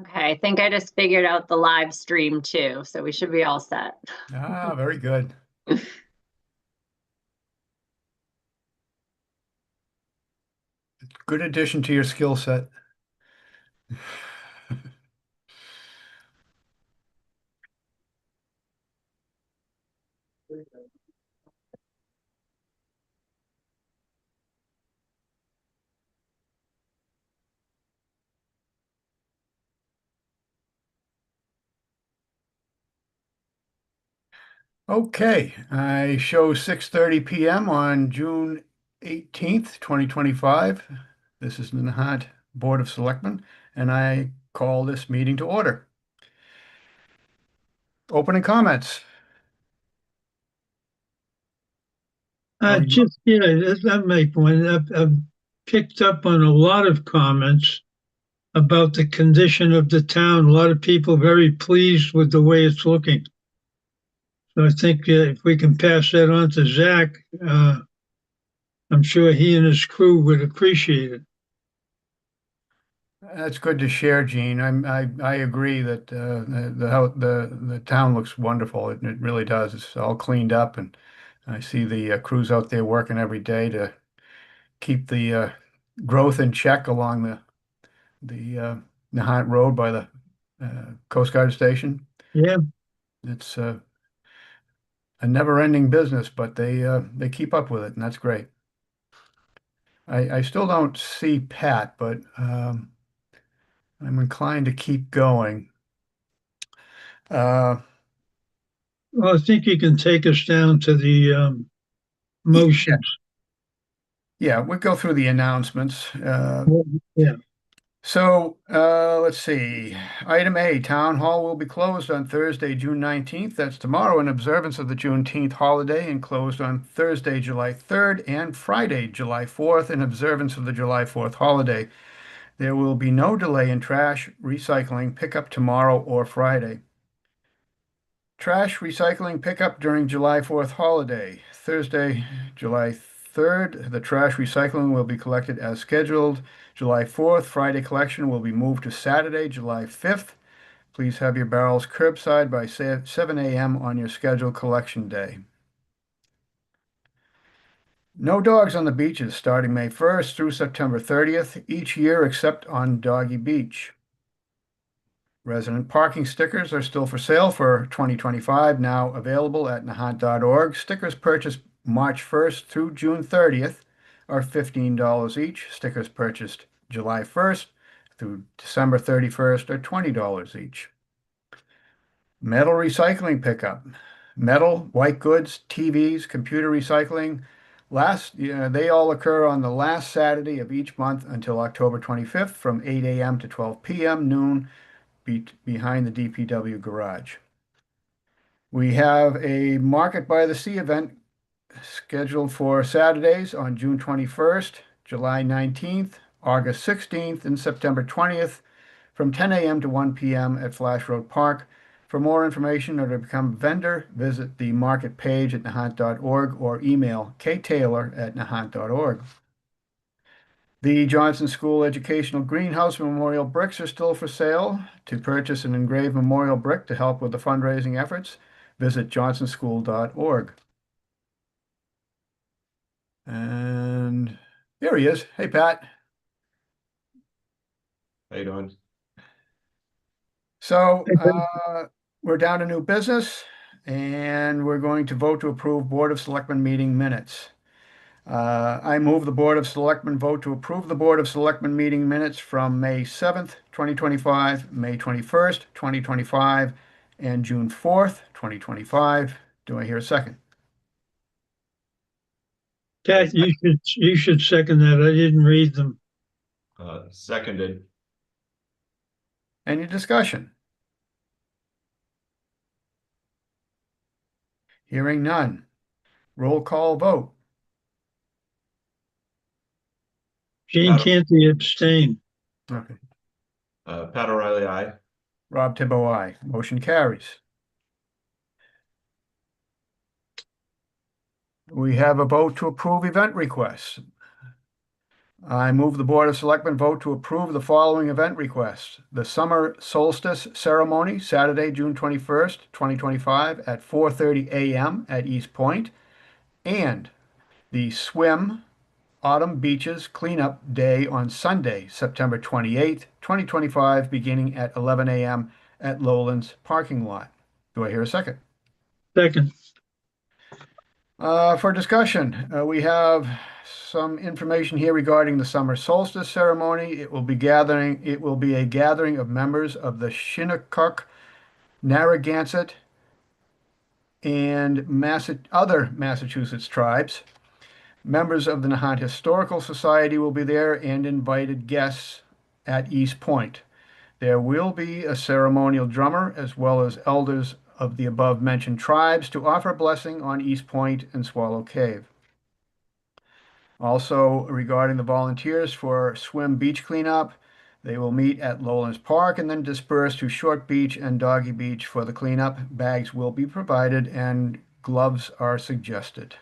Okay, I think I just figured out the live stream too, so we should be all set. Ah, very good. Good addition to your skill set. Okay, I show 6:30 p.m. on June 18th, 2025. This is the Nahant Board of Selectmen, and I call this meeting to order. Opening comments. Oh, Just, yeah, that make one. I've picked up on a lot of comments about the condition of the town. A lot of people very pleased with the way it's looking. So I think if we can pass that on to Zach, I'm sure he and his crew would appreciate it. that's good to share, Gene. I agree that the town looks wonderful. It really does. It's all cleaned up, and I see the crews out there working every day to keep the growth in check along the Nahant Road by the Coast Guard station. Yeah, It's a never-ending business, but they keep up with it, and that's great. I still don't see Pat, but I'm inclined to keep going. Uh, well, I think you can take us down to the yeah, motions. yeah, we'll go through the announcements. Yeah, Let's see. Item A, Town Hall will be closed on Thursday, June 19th. That's tomorrow in observance of the Juneteenth holiday, and closed on Thursday, July 3rd and Friday, July 4th in observance of the July 4th holiday. There will be no delay in trash recycling pickup tomorrow or Friday. Trash recycling pickup during July 4th holiday. Thursday, July 3rd, the trash recycling will be collected as scheduled. July 4th, Friday collection will be moved to Saturday, July 5th. Please have your barrels curbside by 7 a.m. on your scheduled collection day. No dogs on the beaches starting May 1st through September 30th each year except on Doggy Beach. Resident parking stickers are still for sale for 2025, now available at nahant.org. Stickers purchased March 1st through June 30th are $15 each. Stickers purchased July 1st through December 31st are $20 each. Metal recycling pickup. Metal, white goods, TVs, computer recycling. They all occur on the last Saturday of each month until October 25th from 8 a.m. to 12 p.m. noon behind the DPW garage. We have a Market by the Sea event scheduled for Saturdays on June 21st, July 19th, August 16th, and September 20th from 10 a.m. to 1 p.m. at Flash Road Park. For more information or to become a vendor, visit the market page at nahant.org or email ktaylor@nahant.org. The Johnson School Educational Greenhouse Memorial bricks are still for sale. To purchase an engraved memorial brick to help with the fundraising efforts, visit johnsonschool.org. And here he is. Hey, Pat. How you doing? So we're down to new business, and we're going to vote to approve Board of Selectmen meeting minutes. I move the Board of Selectmen vote to approve the Board of Selectmen meeting minutes from May 7th, 2025, May 21st, 2025, and June 4th, 2025. Do I hear a second? Kat, you should second that. I didn't read them. Seconded. Any discussion? Hearing none. Roll call vote. Gene Canty abstain. Okay. Pat O'Reilly, aye. Rob Tibbo, aye. Motion carries. We have a vote to approve event requests. I move the Board of Selectmen vote to approve the following event requests. The summer solstice ceremony, Saturday, June 21st, 2025 at 4:30 a.m. at East Point, and the swim Autumn Beaches Cleanup Day on Sunday, September 28th, 2025, beginning at 11 a.m. at Lowlands parking lot. Do I hear a second? Second. For discussion, we have some information here regarding the summer solstice ceremony. It will be a gathering of members of the Shinnecock, Narragansett, and other Massachusetts tribes. Members of the Nahant Historical Society will be there and invited guests at East Point. There will be a ceremonial drummer as well as elders of the above-mentioned tribes to offer a blessing on East Point and Swallow Cave. Also, regarding the volunteers for swim beach cleanup, they will meet at Lowlands Park and then disperse to Short Beach and Doggy Beach for the cleanup. Bags will be provided and gloves are suggested.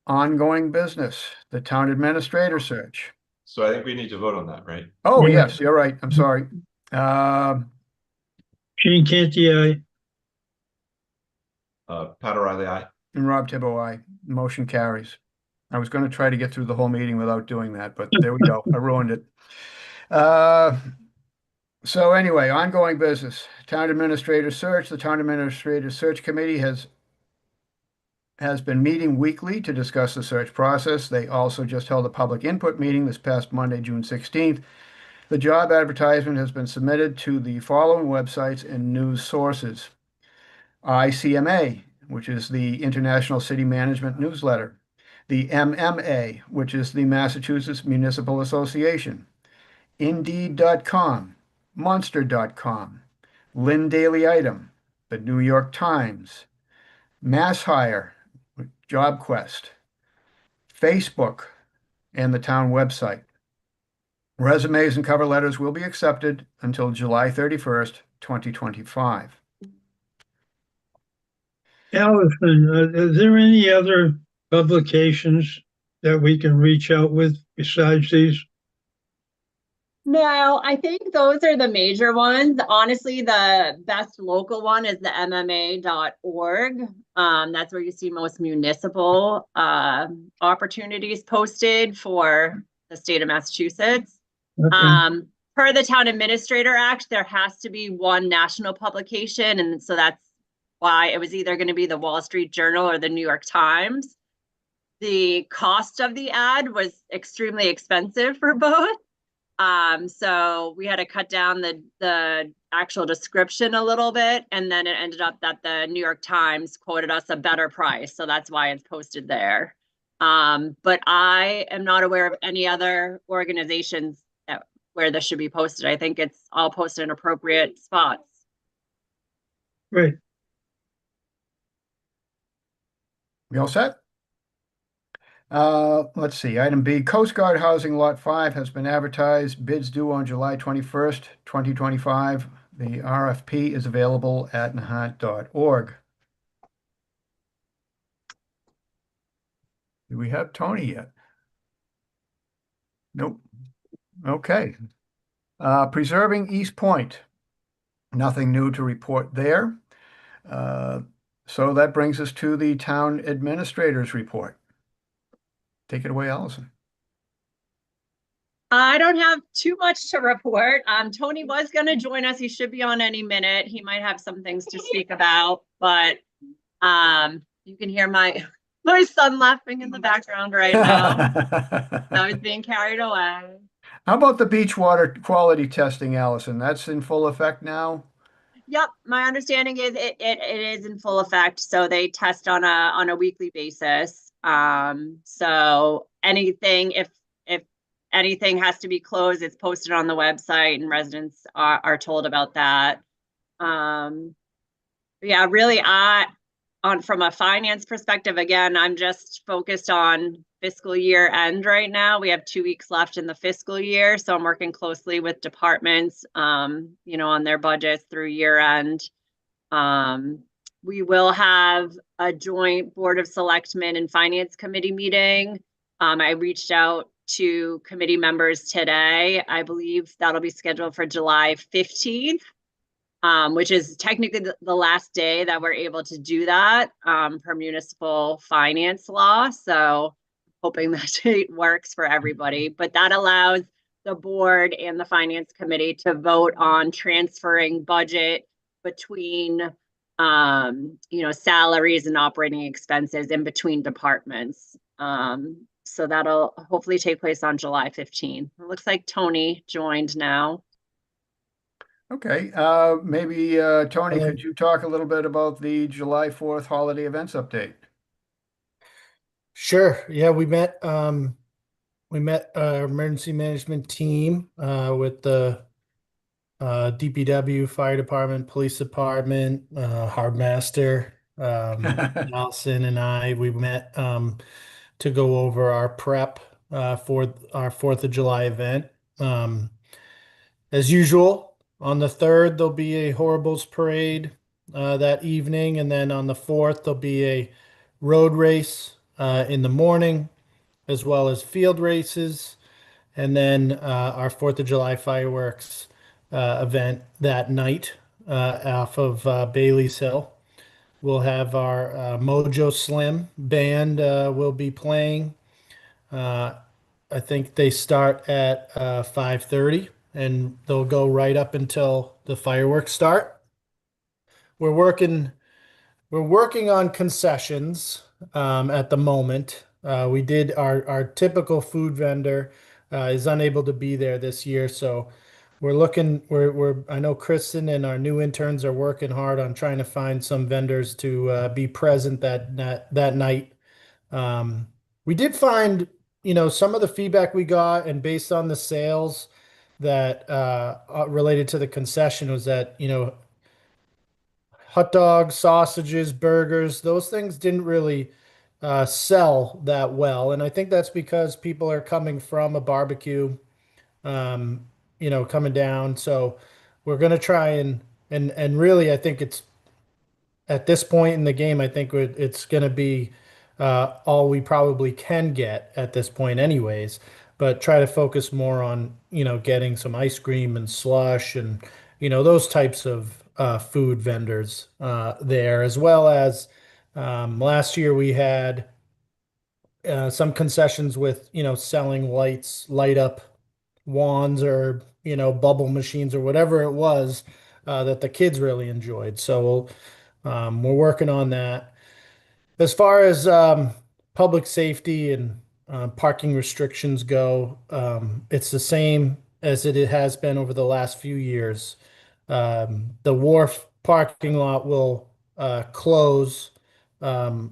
Ongoing business, the town administrator search. So I think we need to vote on that, right? Oh, Yeah. yes, you're right. I'm sorry. Gene Canty, aye. Pat O'Reilly, aye. And Rob Tibbo, aye. Motion carries. I was going to try to get through the whole meeting without doing that, but there we go. I ruined it. So anyway, ongoing business. Town administrator search. The town administrator search committee has been meeting weekly to discuss the search process. They also just held a public input meeting this past Monday, June 16th. The job advertisement has been submitted to the following websites and news sources. ICMA, which is the International City Management Newsletter. The MMA, which is the Massachusetts Municipal Association. Indeed.com, Monster.com, Lynn Daily Item, the New York Times, MassHire, JobQuest, Facebook, and the town website. Resumes and cover letters will be accepted until July 31st, 2025. Allison, are there any other publications that we can reach out with besides these? No, I think those are the major ones. Honestly, the best local one is the MMA.org. That's where you see most municipal opportunities posted for the state of Massachusetts. Okay. Per the Town Administrator Act, there has to be one national publication, and so that's why it was either going to be the Wall Street Journal or the New York Times. The cost of the ad was extremely expensive for both. So we had to cut down the actual description a little bit, and then it ended up that the New York Times quoted us a better price. So that's why it's posted there. But I am not aware of any other organizations where this should be posted. I think it's all posted in appropriate spots. Great. We all set? Let's see. Item B, Coast Guard Housing Lot 5 has been advertised. Bids due on July 21st, 2025. The RFP is available at nahant.org. Do we have Tony yet? Nope. Okay. Preserving East Point. Nothing new to report there. So that brings us to the town administrator's report. Take it away, Allison. I don't have too much to report. Tony was going to join us. He should be on any minute. He might have some things to speak about, but you can hear my son laughing in the background right now. I was being carried away. How about the beach water quality testing, Allison? That's in full effect now? Yep, my understanding is it is in full effect. So they test on a weekly basis. So anything, if anything has to be closed, it's posted on the website, and residents are told about that. Yeah, really, from a finance perspective, again, I'm just focused on fiscal year end right now. We have 2 weeks left in the fiscal year, so I'm working closely with departments, on their budgets through year end. We will have a joint Board of Selectmen and Finance Committee meeting I reached out to committee members today. I believe that'll be scheduled for July 15th, which is technically the last day that we're able to do that per municipal finance law. So hoping that date works for everybody, but that allows the board and the finance committee to vote on transferring budget between salaries and operating expenses in between departments. So that'll hopefully take place on July 15th. It looks like Tony joined now. Okay, maybe Tony, could you talk a little bit about the July 4th holiday events update? Sure. Yeah, we met our emergency management team with the DPW, fire department, police department, harbor master, Allison and I. We met to go over our prep for our 4th of July event. As usual, on the 3rd there'll be a Horribles parade that evening, and then on the 4th there'll be a road race in the morning, as well as field races, and then our 4th of July fireworks event that night off of Bailey's Hill. We'll have our Mojo Slim band will be playing. I think they start at 5:30 and they'll go right up until the fireworks start. We're working on concessions at the moment. We did our typical food vendor is unable to be there this year, so I know Kristen and our new interns are working hard on trying to find some vendors to be present that night. We did find, some of the feedback we got, and based on the sales that related to the concession, was that, hot dogs, sausages, burgers, those things didn't really sell that well. And I think that's because people are coming from a barbecue, coming down. So we're going to try and really, I think it's at this point in the game, I think it's going to be all we probably can get at this point anyways, but try to focus more on, getting some ice cream and slush and, those types of food vendors there, as well as last year we had some concessions with, selling light up wands or, bubble machines or whatever it was that the kids really enjoyed. So we're working on that. As far as public safety and parking restrictions go, it's the same as it has been over the last few years. The wharf parking lot will close, I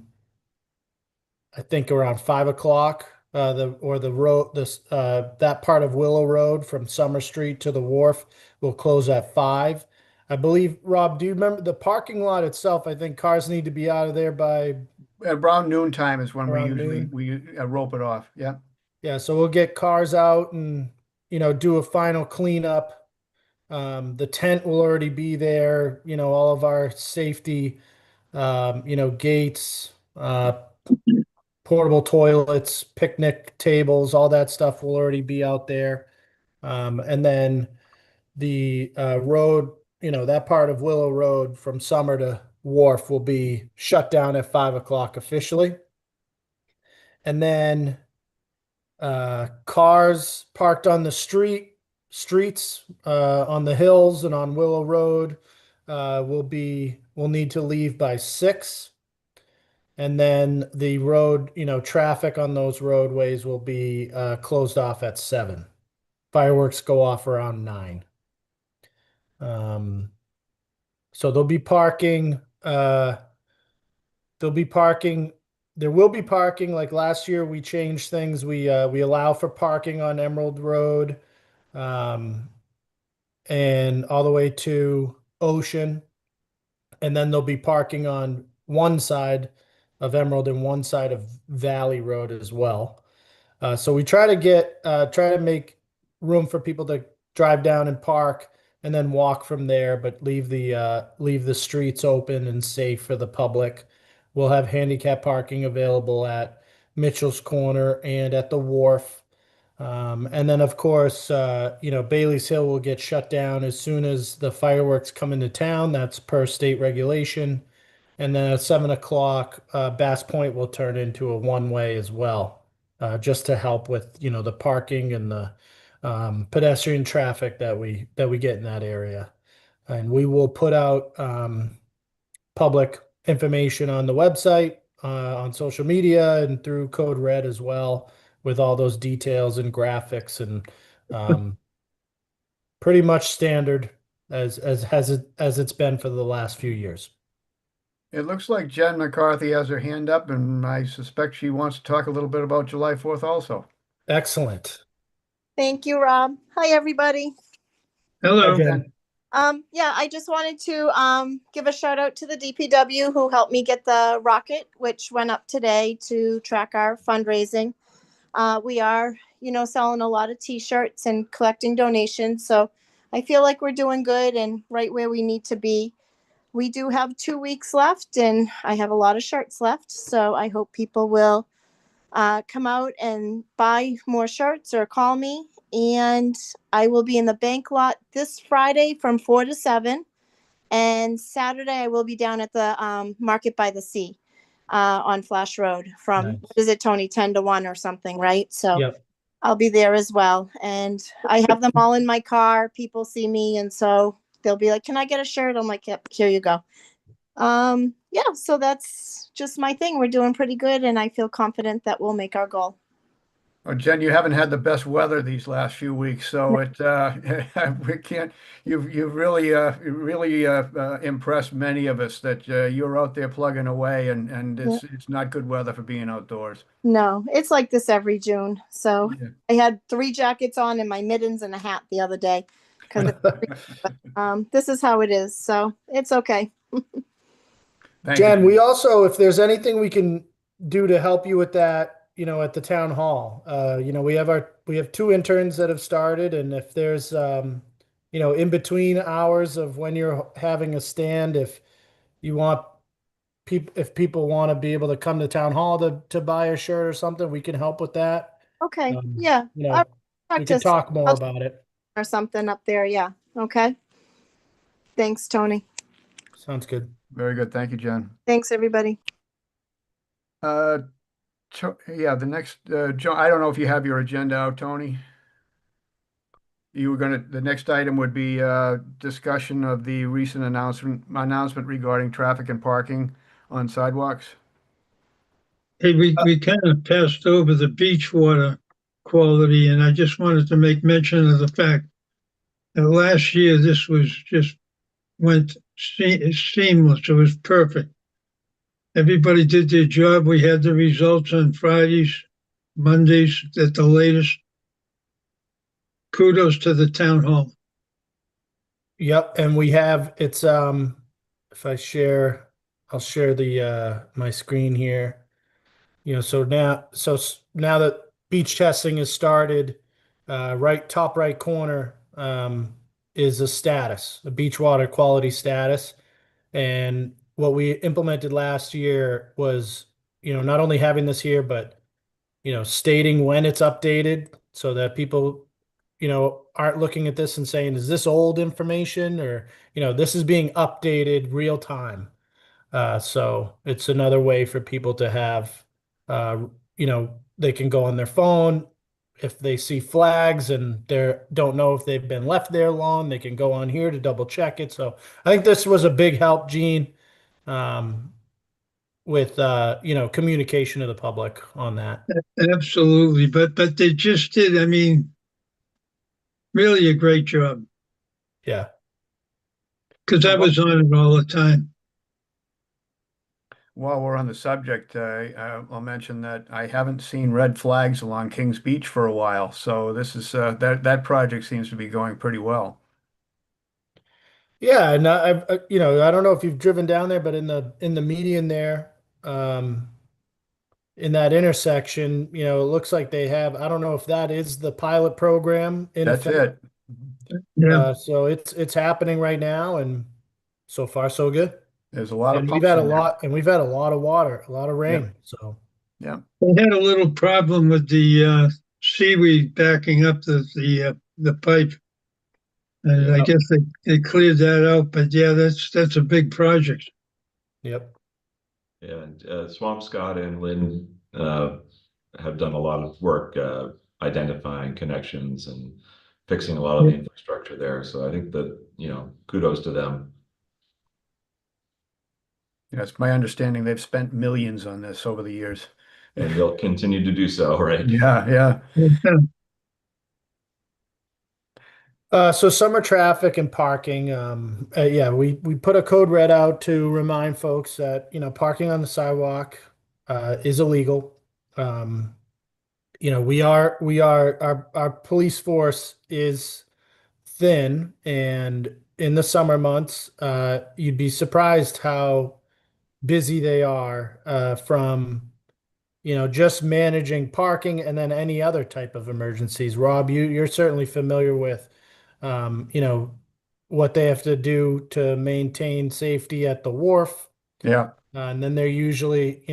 think around 5 o'clock. The road, that part of Willow Road from Summer Street to the wharf will close at 5. I believe, Rob, do you remember the parking lot itself? I think cars need to be out of there by Around noon time is when we Around usually noon? we rope it off. Yeah. Yeah, so we'll get cars out and, do a final cleanup. The tent will already be there, all of our safety, gates, portable toilets, picnic tables, all that stuff will already be out there. And then the road, that part of Willow Road from Summer to Wharf will be shut down at 5 o'clock officially. And then cars parked on the streets on the hills and on Willow Road will need to leave by 6. And then the road, traffic on those roadways will be closed off at 7. Fireworks go off around 9. So there'll be parking. There will be parking. Like last year, we changed things. We allow for parking on Emerald Road, and all the way to Ocean, and then there'll be parking on one side of Emerald and one side of Valley Road as well. So we try to make room for people to drive down and park and then walk from there, but leave the streets open and safe for the public. We'll have handicap parking available at Mitchell's Corner and at the wharf. And then, of course, Bailey's Hill will get shut down as soon as the fireworks come into town. That's per state regulation. And then at 7 o'clock, Bass Point will turn into a one-way as well, just to help with, the parking and the pedestrian traffic that we get in that area. And we will put out public information on the website, on social media, and through Code Red as well, with all those details and graphics and pretty much standard as it's been for the last few years. It looks like Jen McCarthy has her hand up, and I suspect she wants to talk a little bit about July 4th also. Excellent. Thank you, Rob. Hi, everybody. Hello. Hi, Jen. Yeah, I just wanted to give a shout out to the DPW who helped me get the rocket, which went up today to track our fundraising. We are, selling a lot of t-shirts and collecting donations. So I feel like we're doing good and right where we need to be. We do have 2 weeks left and I have a lot of shirts left. So I hope people will come out and buy more shirts or call me. And I will be in the bank lot this Friday from 4 to 7. And Saturday I will be down at the Market by the Sea on Flash Road from, Nice. what is it, Tony, 10 to 1 or something, right? So Yep. I'll be there as well. And I have them all in my car. People see me. And so they'll be like, can I get a shirt? I'm like, yep, here you go. Yeah, so that's just my thing. We're doing pretty good. And I feel confident that we'll make our goal. Well, Jen, you haven't had the best weather these last few weeks, so we can't. You've really impressed many of us that you're out there plugging away, and it's not good weather for being outdoors. No, it's like this every June. So Yeah. I had 3 jackets on and my mittens and a hat the other day because this is how it is. So it's okay. Thank Jen, you. we also, if there's anything we can do to help you with that, at the town hall, we have 2 interns that have started, and if there's, in between hours of when you're having a stand, if you want if people want to be able to come to town hall to buy a shirt or something, we can help with that. Okay. Yeah. We I'll can practice talk more about it. or something up there. Yeah. Okay. Thanks, Tony. Sounds good. Very good. Thank you, Jen. Thanks, everybody. Yeah, the next, John, I don't know if you have your agenda out, Tony. The next item would be discussion of the recent announcement regarding traffic and parking on sidewalks. Hey, we kind of passed over the beach water quality, and I just wanted to make mention of the fact that last year this was just went seamless. It was perfect. Everybody did their job. We had the results on Fridays, Mondays at the latest. Kudos to the town hall. Yep, and we have if I share, I'll share the my screen here. So now that beach testing has started, top right corner is a beach water quality status. And what we implemented last year was, not only having this here, but, stating when it's updated so that people, aren't looking at this and saying, is this old information? Or, this is being updated real time. So it's another way for people to have, they can go on their phone. If they see flags and they don't know if they've been left there long, they can go on here to double check it. So I think this was a big help, Gene, with communication to the public on that. Absolutely, but they just did. I mean, really a great job Yeah. because I was on it all the time. While we're on the subject, I'll mention that I haven't seen red flags along Kings Beach for a while, so this is that project seems to be going pretty well. Yeah, and I don't know if you've driven down there, but in the median there, in that intersection, it looks like they have, I don't know if that is the pilot program in That's effect. it. Yeah, So it's happening right now, and so far so good. There's a lot of And pumps in there. we've had a lot of water, a lot of rain. Yep. So Yeah. We had a little problem with the seaweed backing up the pipe. And I Yep. guess they cleared that out, but yeah, that's a big project. Yep. And Swampscott and Lynn have done a lot of work identifying connections and fixing a lot of the infrastructure there. So I think that, kudos to them. Yeah, it's my understanding they've spent millions on this over the years. And they'll continue to do so, right? Yeah, yeah. So summer traffic and parking, yeah, we put a code red out to remind folks that, parking on the sidewalk, is illegal. Our police force is thin, and in the summer months, you'd be surprised how busy they are, from just managing parking and then any other type of emergencies. Rob, you're certainly familiar with, you know, what they have to do to maintain safety at the wharf. Yeah. And then they're usually,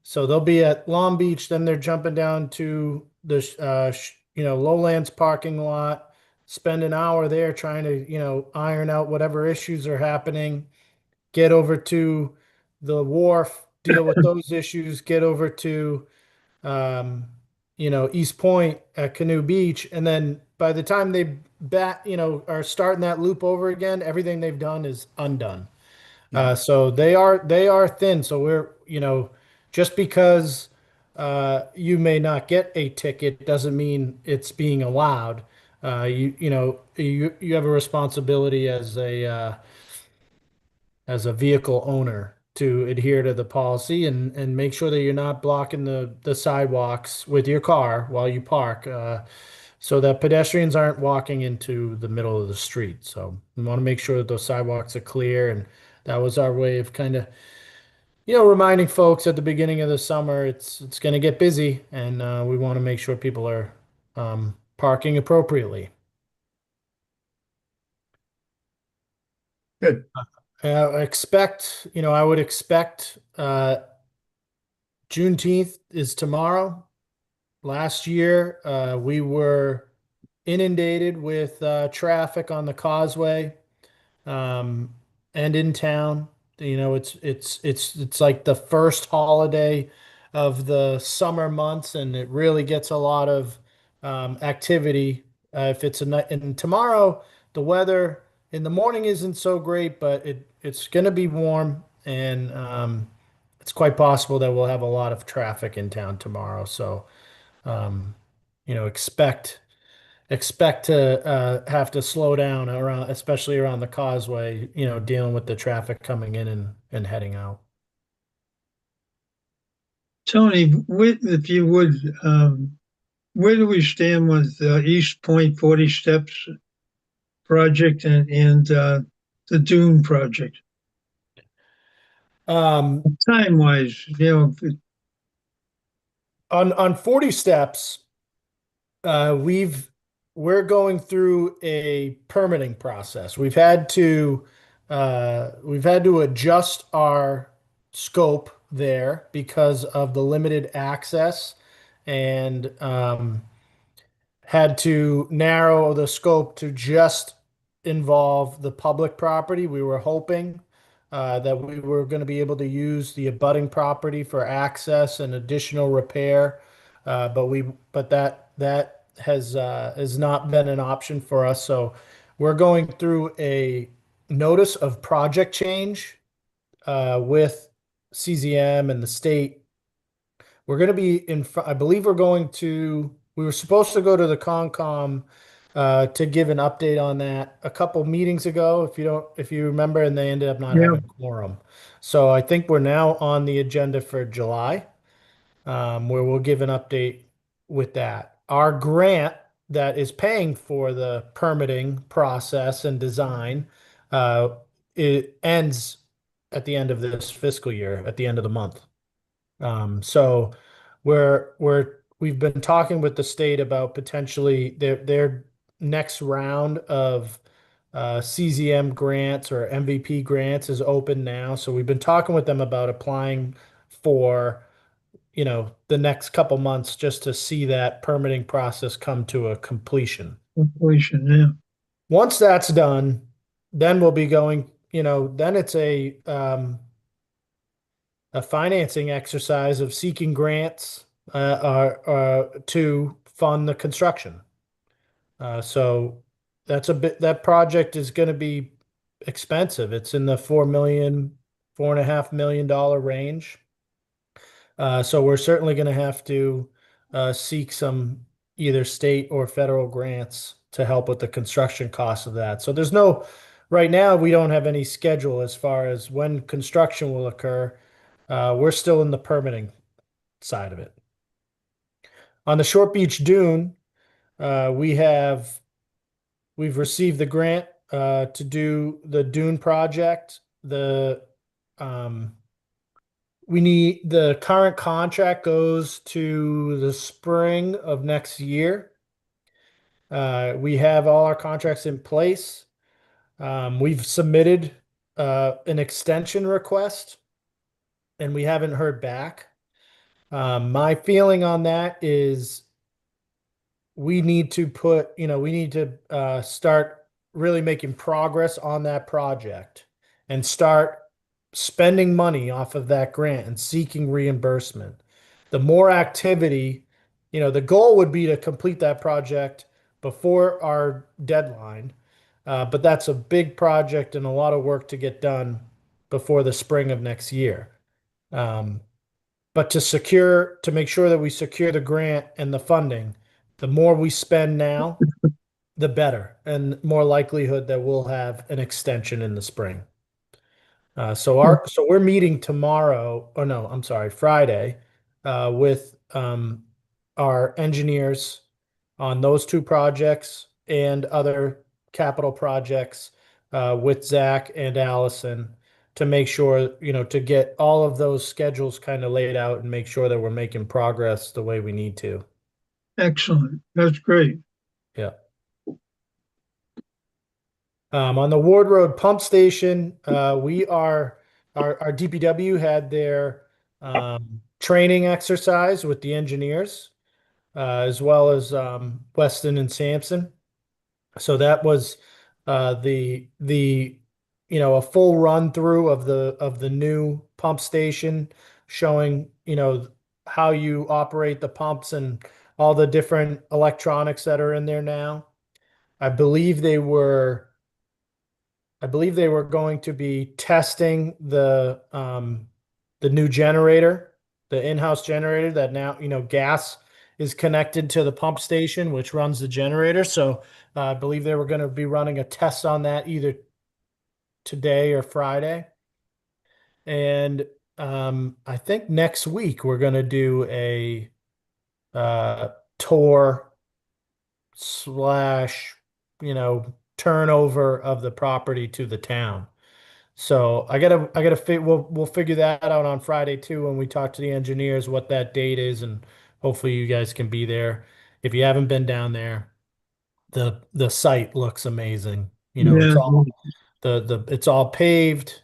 so they'll be at Long Beach, then they're jumping down to the, Lowlands parking lot, spend an hour there trying to, iron out whatever issues are happening, get over to the wharf, deal with those issues, get over to, um, East Point at Canoe Beach, and then by the time they are starting that loop over again, everything they've done is undone. Yeah. So they are thin. So we're, just because you may not get a ticket doesn't mean it's being allowed. You have a responsibility as a vehicle owner to adhere to the policy and make sure that you're not blocking the sidewalks with your car while you park, so that pedestrians aren't walking into the middle of the street. So we want to make sure that those sidewalks are clear, and that was our way of kind of, reminding folks at the beginning of the summer it's going to get busy, and we want to make sure people are parking appropriately. Good. I would expect Juneteenth is tomorrow. Last year, we were inundated with traffic on the causeway, um, and in town. It's like the first holiday of the summer months, and it really gets a lot of activity. If it's a night, and tomorrow the weather in the morning isn't so great, but it's going to be warm, and it's quite possible that we'll have a lot of traffic in town tomorrow. So, um, expect to have to slow down around, especially around the causeway, dealing with the traffic coming in and heading out. Tony, if you would, where do we stand with the East Point 40 Steps project and the Dune project? Um, Time wise, on 40 steps, we're going through a permitting process. We've had to adjust our scope there because of the limited access, and had to narrow the scope to just involve the public property. We were hoping that we were going to be able to use the abutting property for access and additional repair, but that has not been an option for us. So we're going through a notice of project change with CZM and the state. We're going to be I believe we were supposed to go to the Concom to give an update on that a couple meetings ago, if you remember, and they ended up not yeah, having quorum. So I think we're now on the agenda for July, where we'll give an update with that. Our grant that is paying for the permitting process and design, it ends at the end of this fiscal year, at the end of the month. So we've been talking with the state about potentially their next round of CZM grants or MVP grants is open now. So we've been talking with them about applying for, the next couple months just to see that permitting process come to a completion. Completion, yeah. Once that's done, then we'll be going, then it's a financing exercise of seeking grants to fund the construction. So that project is going to be expensive. It's in the $4.5 million range. So we're certainly going to have to seek some either state or federal grants to help with the construction costs of that. So right now, we don't have any schedule as far as when construction will occur. We're still in the permitting side of it. On the Short Beach Dune, we've received the grant to do the dune project. The current contract goes to the spring of next year. We have all our contracts in place. We've submitted an extension request, and we haven't heard back. My feeling on that is we need to start really making progress on that project and start spending money off of that grant and seeking reimbursement. The more activity, the goal would be to complete that project before our deadline. But that's a big project and a lot of work to get done before the spring of next year. But to make sure that we secure the grant and the funding, the more we spend now, the better, and more likelihood that we'll have an extension in the spring. So we're meeting tomorrow, or no, I'm sorry, Friday, with our engineers on those two projects and other capital projects with Zach and Allison to make sure, to get all of those schedules kind of laid out and make sure that we're making progress the way we need to. Excellent. That's great. Yeah. On the Ward Road pump station, our DPW had their training exercise with the engineers, as well as Weston and Sampson. So that was a full run through of the new pump station, showing how you operate the pumps and all the different electronics that are in there now. I believe they were going to be testing the new generator, the in-house generator that now, gas is connected to the pump station, which runs the generator. So I believe they were going to be running a test on that either today or Friday. And I think next week we're going to do a tour / turnover of the property to the town. So we'll figure that out on Friday too when we talk to the engineers what that date is, and hopefully you guys can be there. If you haven't been down there, the site looks amazing. It's all paved.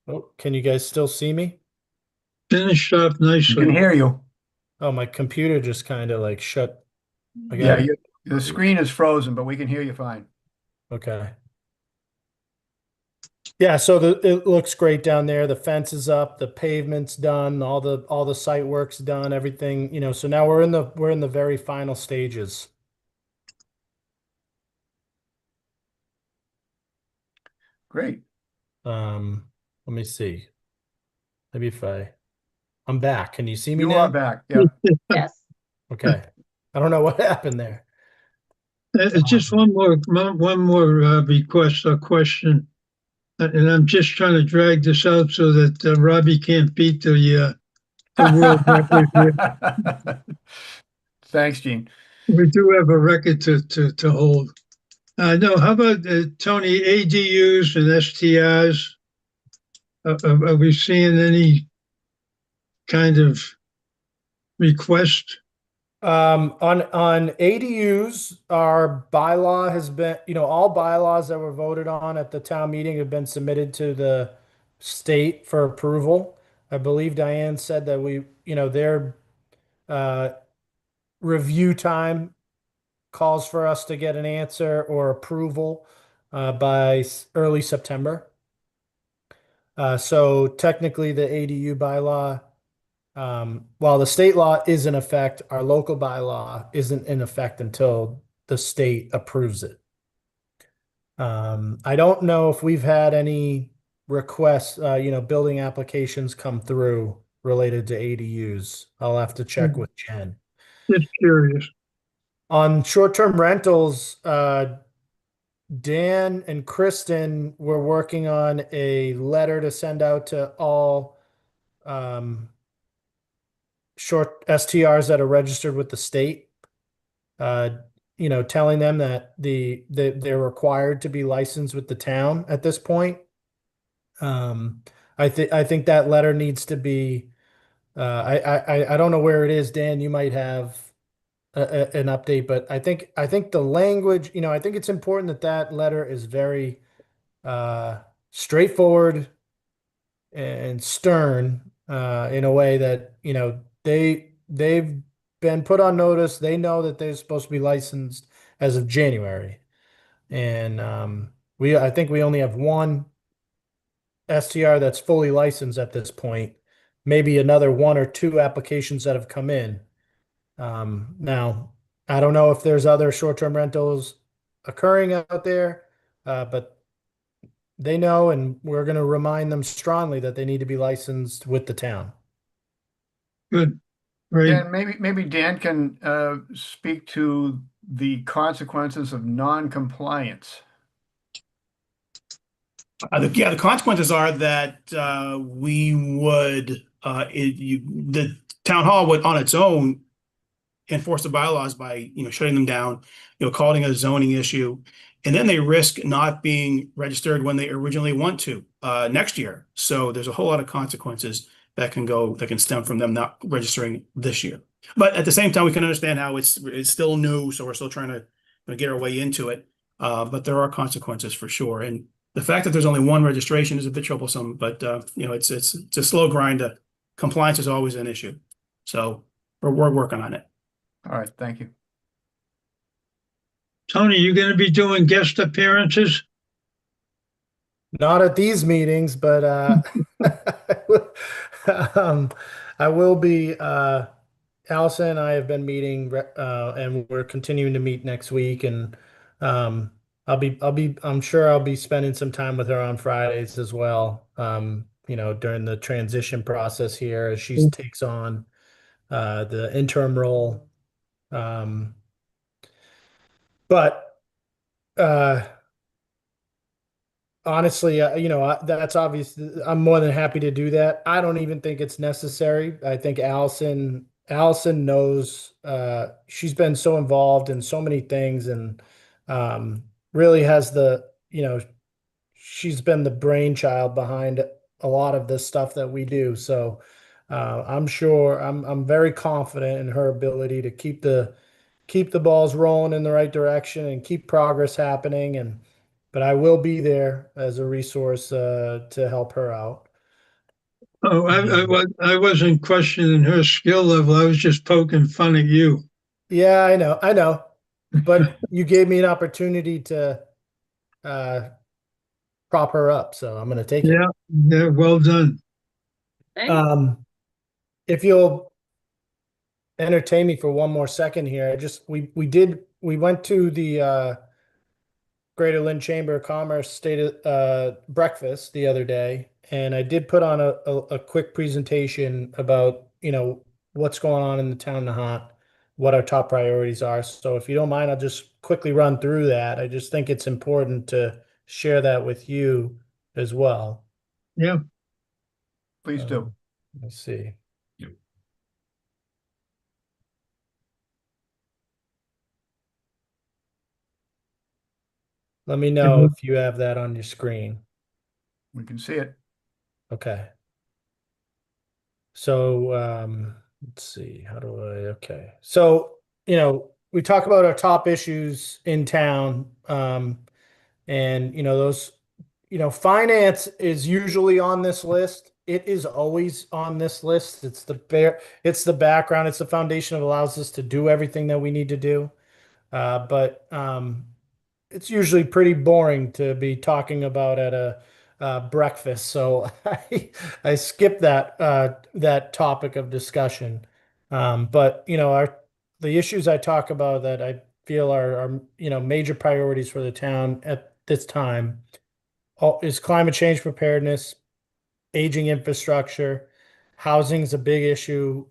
Oh, can you guys still see me? Finished off We nicely. can hear you. Oh, my computer just kind of like shut. Yeah, the screen is frozen, but we can hear you fine. Okay. Yeah, so it looks great down there. The fence is up, the pavement's done, all the site work's done, everything, so now we're in the very final stages. Great. Let me see. Maybe I'm back. Can you see me You now? are back. Yeah. Yes. Okay. I don't know what happened there. Just one more request or question, and I'm just trying to drag this out so that Robbie can't beat the world record here. Thanks, Gene. We do have a record to hold. No, how about Tony, ADUs and STRs? Are we seeing any kind of request? On ADUs, our bylaw has been, all bylaws that were voted on at the town meeting have been submitted to the state for approval. I believe Diane said that their uh, review time calls for us to get an answer or approval by early September. So technically the ADU bylaw, while the state law is in effect, our local bylaw isn't in effect until the state approves it. I don't know if we've had any requests, building applications come through related to ADUs. I'll have to check with Jen. Just curious. On short-term rentals, Dan and Kristen were working on a letter to send out to all short STRs that are registered with the state. Telling them that they're required to be licensed with the town at this point. I think that letter needs to be. I don't know where it is, Dan. You might have an update, but I think the language. I think it's important that letter is very straightforward and stern in a way that they've been put on notice. They know that they're supposed to be licensed as of January, and I think we only have one STR that's fully licensed at this point. Maybe another one or two applications that have come in. Now, I don't know if there's other short-term rentals occurring out there, but they know, and we're going to remind them strongly that they need to be licensed with the town. Good. Great. Dan, maybe Dan can speak to the consequences of non-compliance. The consequences are that the town hall would on its own enforce the bylaws by shutting them down, calling it a zoning issue, and then they risk not being registered when they originally want to next year. So there's a whole lot of consequences that can stem from them not registering this year. But at the same time, we can understand how it's still new, so we're still trying to get our way into it. But there are consequences for sure, and the fact that there's only one registration is a bit troublesome. But it's a slow grind. Compliance is always an issue, so we're working on it. All right, thank you. Tony, you going to be doing guest appearances? Not at these meetings, but I will be. Allison and I have been meeting, and we're continuing to meet next week, and I'm sure I'll be spending some time with her on Fridays as well. During the transition process here as she takes on the interim role. But honestly, that's obvious. I'm more than happy to do that. I don't even think it's necessary. I think Allison knows, she's been so involved in so many things, and really has she's been the brainchild behind a lot of this stuff that we do. So I'm very confident in her ability to keep the balls rolling in the right direction and keep progress happening. But I will be there as a resource to help her out. Oh, I wasn't questioning her skill level. I was just poking fun at you. Yeah, I know. But you gave me an opportunity to prop her up, so I'm going to take it. Yeah, well done. Okay. If you'll entertain me for one more second here, we went to the Greater Lynn Chamber of Commerce state breakfast the other day, and I did put on a quick presentation about what's going on in the town of Nahant, what our top priorities are. So if you don't mind, I'll just quickly run through that. I just think it's important to share that with you as well. Yeah. Please do. Let's see. Yep. Let me know if you have that on your screen. We can see it. Okay. So let's see. Okay. So, we talk about our top issues in town. And those, finance is usually on this list. it is always on this list. It's it's the background, it's the foundation that allows us to do everything that we need to do. But it's usually pretty boring to be talking about at a breakfast, so I skip that topic of discussion. But the issues I talk about that I feel are major priorities for the town at this time is climate change preparedness, aging infrastructure. Housing's a big issue,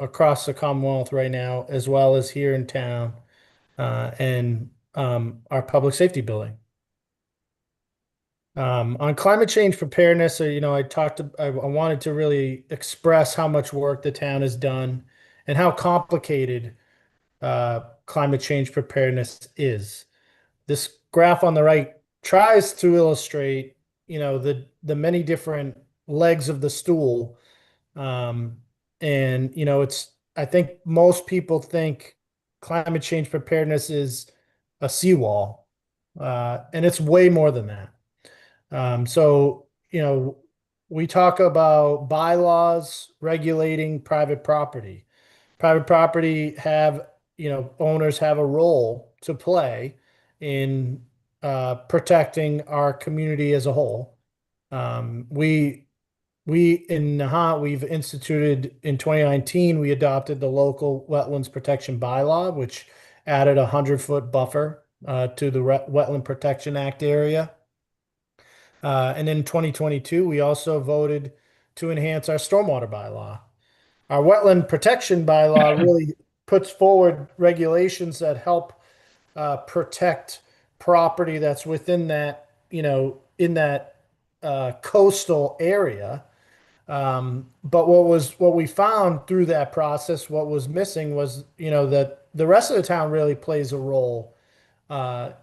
across the Commonwealth right now, as well as here in town, and our public safety building. On climate change preparedness, I wanted to really express how much work the town has done and how complicated climate change preparedness is. This graph on the right tries to illustrate, the many different legs of the stool. And I think most people think climate change preparedness is a seawall, and it's way more than that. So, we talk about bylaws regulating private property. Private property owners have a role to play in protecting our community as a whole. We in Nahant, we've instituted in 2019, we adopted the local wetlands protection bylaw, which added a 100-foot buffer to the Wetland Protection Act area. And in 2022, we also voted to enhance our stormwater bylaw. Our wetland protection bylaw really puts forward regulations that help protect property that's within that, in that coastal area. But what we found through that process, what was missing was, that the rest of the town really plays a role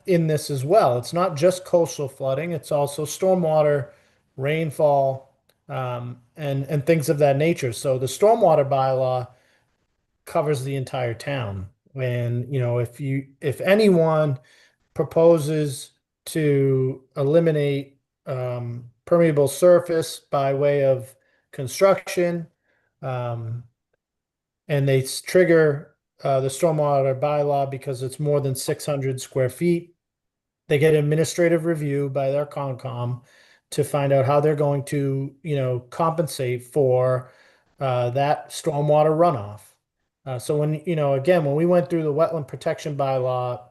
in this as well. It's not just coastal flooding, it's also stormwater, rainfall, and things of that nature. So the stormwater bylaw covers the entire town. And, if anyone proposes to eliminate permeable surface by way of construction, and they trigger the stormwater bylaw because it's more than 600 square feet, they get an administrative review by their Concom to find out how they're going to, compensate for that stormwater runoff. So when we went through the wetland protection bylaw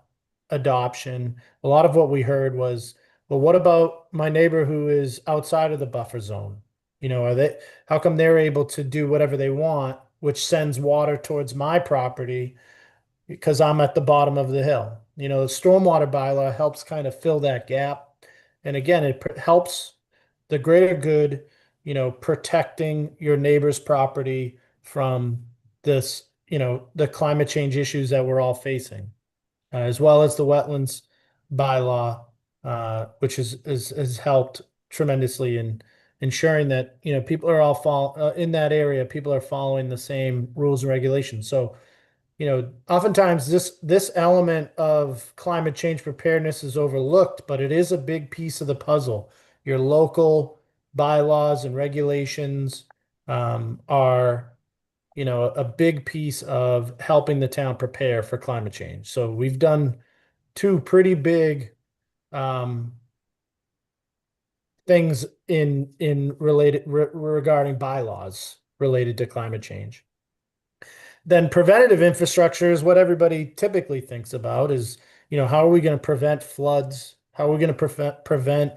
adoption, a lot of what we heard was, well, what about my neighbor who is outside of the buffer zone? How come they're able to do whatever they want, which sends water towards my property because I'm at the bottom of the hill? The stormwater bylaw helps kind of fill that gap. And again, it helps the greater good, protecting your neighbor's property from this, the climate change issues that we're all facing, as well as the wetlands bylaw, which has helped tremendously in ensuring that, people are all in that area, people are following the same rules and regulations. So, oftentimes this element of climate change preparedness is overlooked, but it is a big piece of the puzzle. Your local bylaws and regulations are, a big piece of helping the town prepare for climate change. So we've done two pretty big things regarding bylaws related to climate change. Then preventative infrastructure is what everybody typically thinks about is, how are we going to prevent floods? How are we going to prevent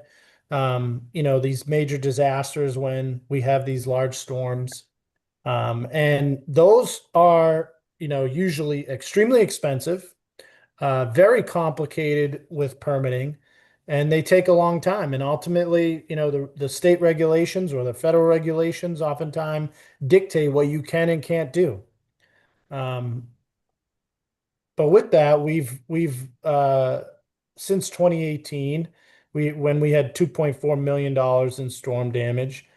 these major disasters when we have these large storms? And those are, usually extremely expensive, very complicated with permitting, and they take a long time. And ultimately, the state regulations or the federal regulations oftentimes dictate what you can and can't do. But with that, we've since 2018, when we had $2.4 million in storm damage,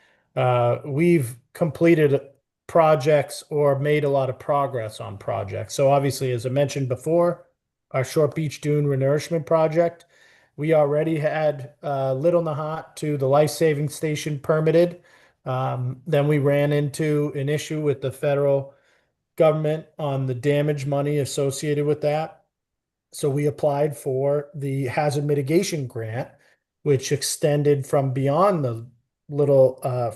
we've completed projects or made a lot of progress on projects. So obviously, as I mentioned before, our Short Beach Dune Renourishment project, we already had Little Nahant to the life-saving station permitted Then we ran into an issue with the federal government on the damage money associated with that. So we applied for the hazard mitigation grant, which extended from beyond the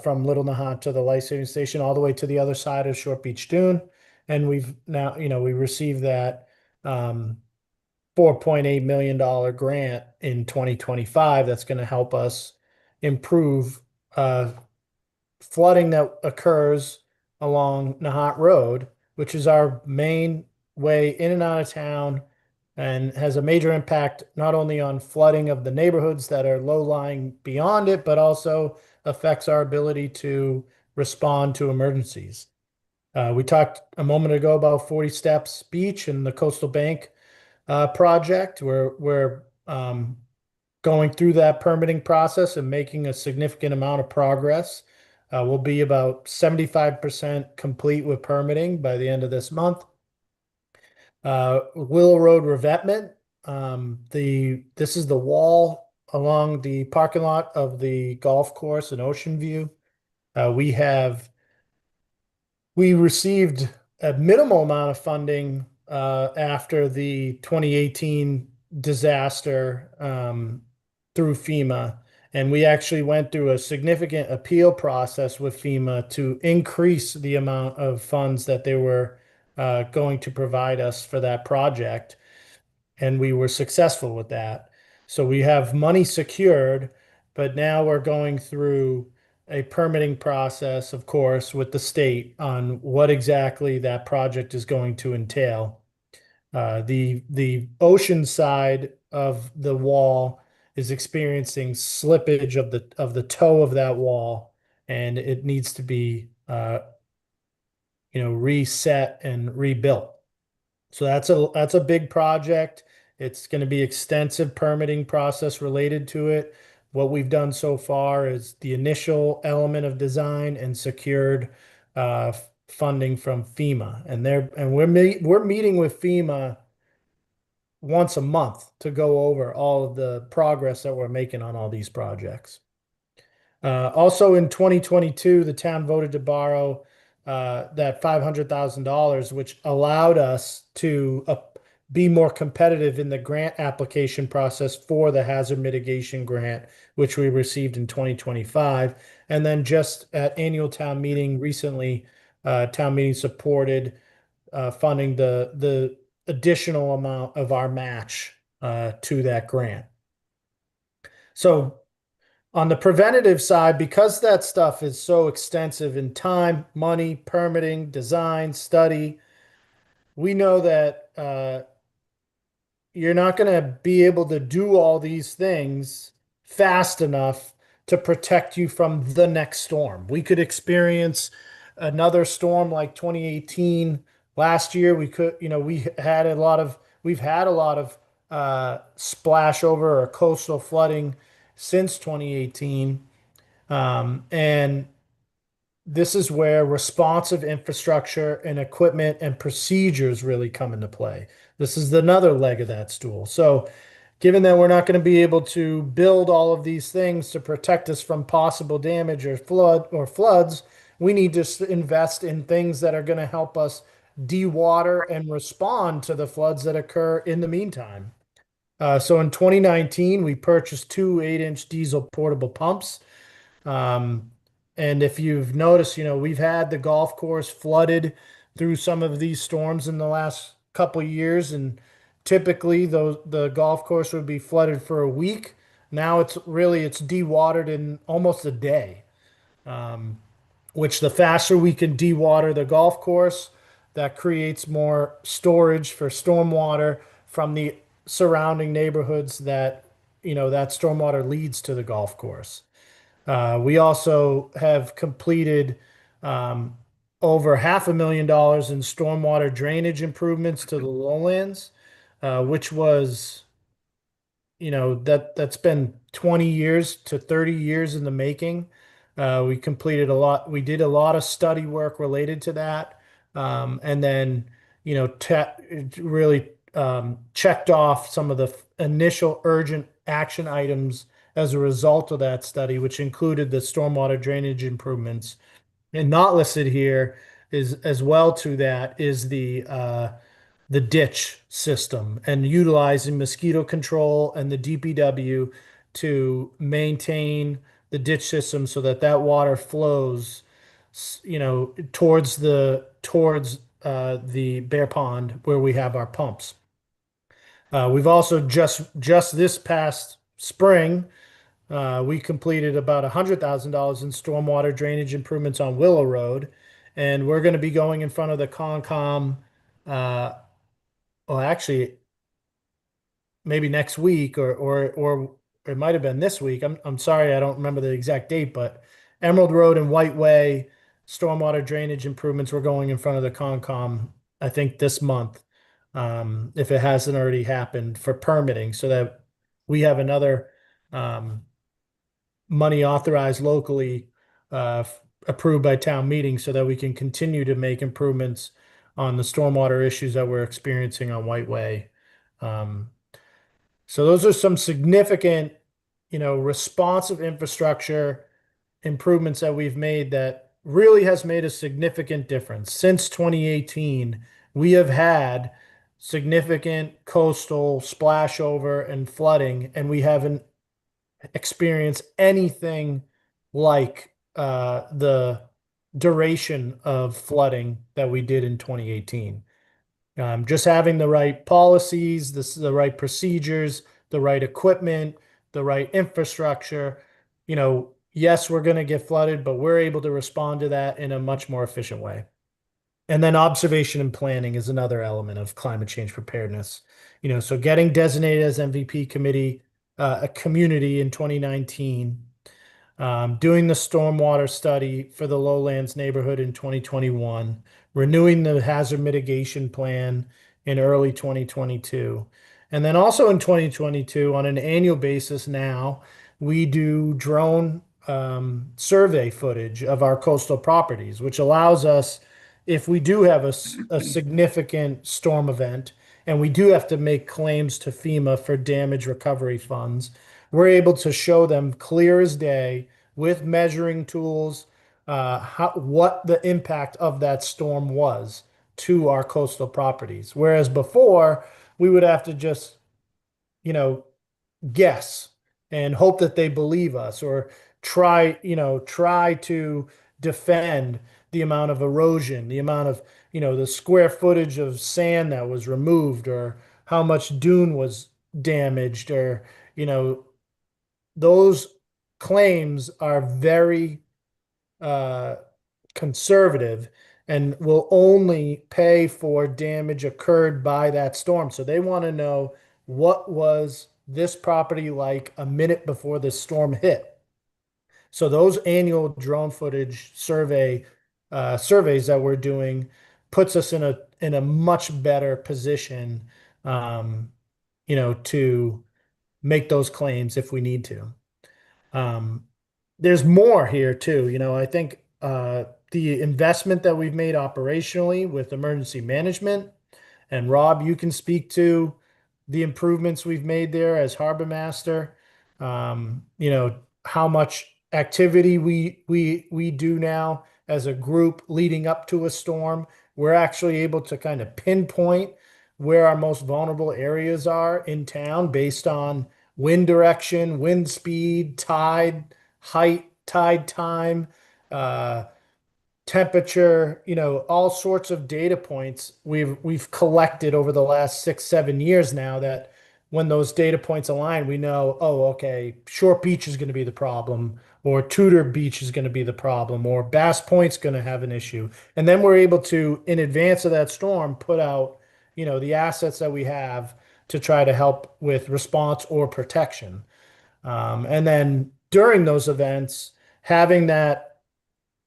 from Little Nahant to the life saving station all the way to the other side of Short Beach Dune. And we've now, we received that $4.8 million grant in 2025 that's going to help us improve flooding that occurs along Nahant Road, which is our main way in and out of town and has a major impact not only on flooding of the neighborhoods that are low-lying beyond it, but also affects our ability to respond to emergencies. We talked a moment ago about 40 Steps Beach and the Coastal Bank project. We're going through that permitting process and making a significant amount of progress. We'll be about 75% complete with permitting by the end of this month. Willow Road revetment. This is the wall along the parking lot of the golf course in Ocean View. We received a minimal amount of funding after the 2018 disaster through FEMA. And we actually went through a significant appeal process with FEMA to increase the amount of funds that they were going to provide us for that project. And we were successful with that. So we have money secured, but now we're going through a permitting process, of course, with the state on what exactly that project is going to entail. The ocean side of the wall is experiencing slippage of the toe of that wall, and it needs to be reset and rebuilt. So that's a big project. It's going to be extensive permitting process related to it. What we've done so far is the initial element of design and secured funding from FEMA, and we're meeting with FEMA once a month to go over all of the progress that we're making on all these projects. Also in 2022, the town voted to borrow that $500,000, which allowed us to be more competitive in the grant application process for the hazard mitigation grant, which we received in 2025. And then just at annual town meeting recently, town meeting supported funding the additional amount of our match to that grant. So on the preventative side, because that stuff is so extensive in time, money, permitting, design, study, we know that you're not going to be able to do all these things fast enough to protect you from the next storm. We could experience another storm like 2018 last year. We've had a lot of splash over or coastal flooding since 2018. And this is where responsive infrastructure and equipment and procedures really come into play. This is another leg of that stool. So given that we're not going to be able to build all of these things to protect us from possible damage or floods, we need to invest in things that are going to help us dewater and respond to the floods that occur in the meantime. So in 2019, we purchased two 8-inch diesel portable pumps. And if you've noticed, we've had the golf course flooded through some of these storms in the last couple of years, and typically the golf course would be flooded for a week. Now it's dewatered in almost a day. Which the faster we can dewater the golf course, that creates more storage for stormwater from the surrounding neighborhoods that that stormwater leads to the golf course. We also have completed over $500,000 in stormwater drainage improvements to the lowlands, which was, that's been 20 years to 30 years in the making. We did a lot of study work related to that. And then, really checked off some of the initial urgent action items as a result of that study, which included the stormwater drainage improvements. And not listed here is as well to that is the ditch system and utilizing mosquito control and the DPW to maintain the ditch system so that that water flows, towards the Bear Pond where we have our pumps. We've also just this past spring, we completed about $100,000 in stormwater drainage improvements on Willow Road, and we're going to be going in front of the Concom. Well, actually, maybe next week, or it might have been this week. I'm sorry, I don't remember the exact date, but Emerald Road and White Way stormwater drainage improvements, we're going in front of the Concom, I think this month, if it hasn't already happened, for permitting, so that we have another money authorized locally, approved by town meeting, so that we can continue to make improvements on the stormwater issues that we're experiencing on White Way. So those are some significant, responsive infrastructure improvements that we've made that really has made a significant difference. Since 2018, we have had significant coastal splashover and flooding, and we haven't experienced anything like the duration of flooding that we did in 2018. Just having the right policies, the right procedures, the right equipment, the right infrastructure. Yes, we're going to get flooded, but we're able to respond to that in a much more efficient way. And then observation and planning is another element of climate change preparedness. So getting designated as MVP committee, a community in 2019, doing the stormwater study for the lowlands neighborhood in 2021, renewing the hazard mitigation plan in early 2022. And then also in 2022, on an annual basis now, we do drone survey footage of our coastal properties, which allows us, if we do have a significant storm event and we do have to make claims to FEMA for damage recovery funds, we're able to show them clear as day with measuring tools, what the impact of that storm was to our coastal properties. Whereas before, we would have to just, guess and hope that they believe us, or try to defend the amount of erosion, the amount of, the square footage of sand that was removed, or how much dune was damaged, or, those claims are very conservative and will only pay for damage occurred by that storm. So they want to know, what was this property like a minute before the storm hit? So those annual drone footage surveys that we're doing puts us in a much better position, to make those claims if we need to. There's more here too. I think the investment that we've made operationally with emergency management, and Rob, you can speak to the improvements we've made there as harbor master. How much activity we do now as a group leading up to a storm. We're actually able to kind of pinpoint where our most vulnerable areas are in town based on wind direction, wind speed, tide, height, tide time, temperature, all sorts of data points we've collected over the last 6-7 years now, that when those data points align, we know, oh, okay, Short Beach is going to be the problem, or Tudor Beach is going to be the problem, or Bass Point's going to have an issue. And then we're able to, in advance of that storm, put out, the assets that we have to try to help with response or protection. And then during those events, having that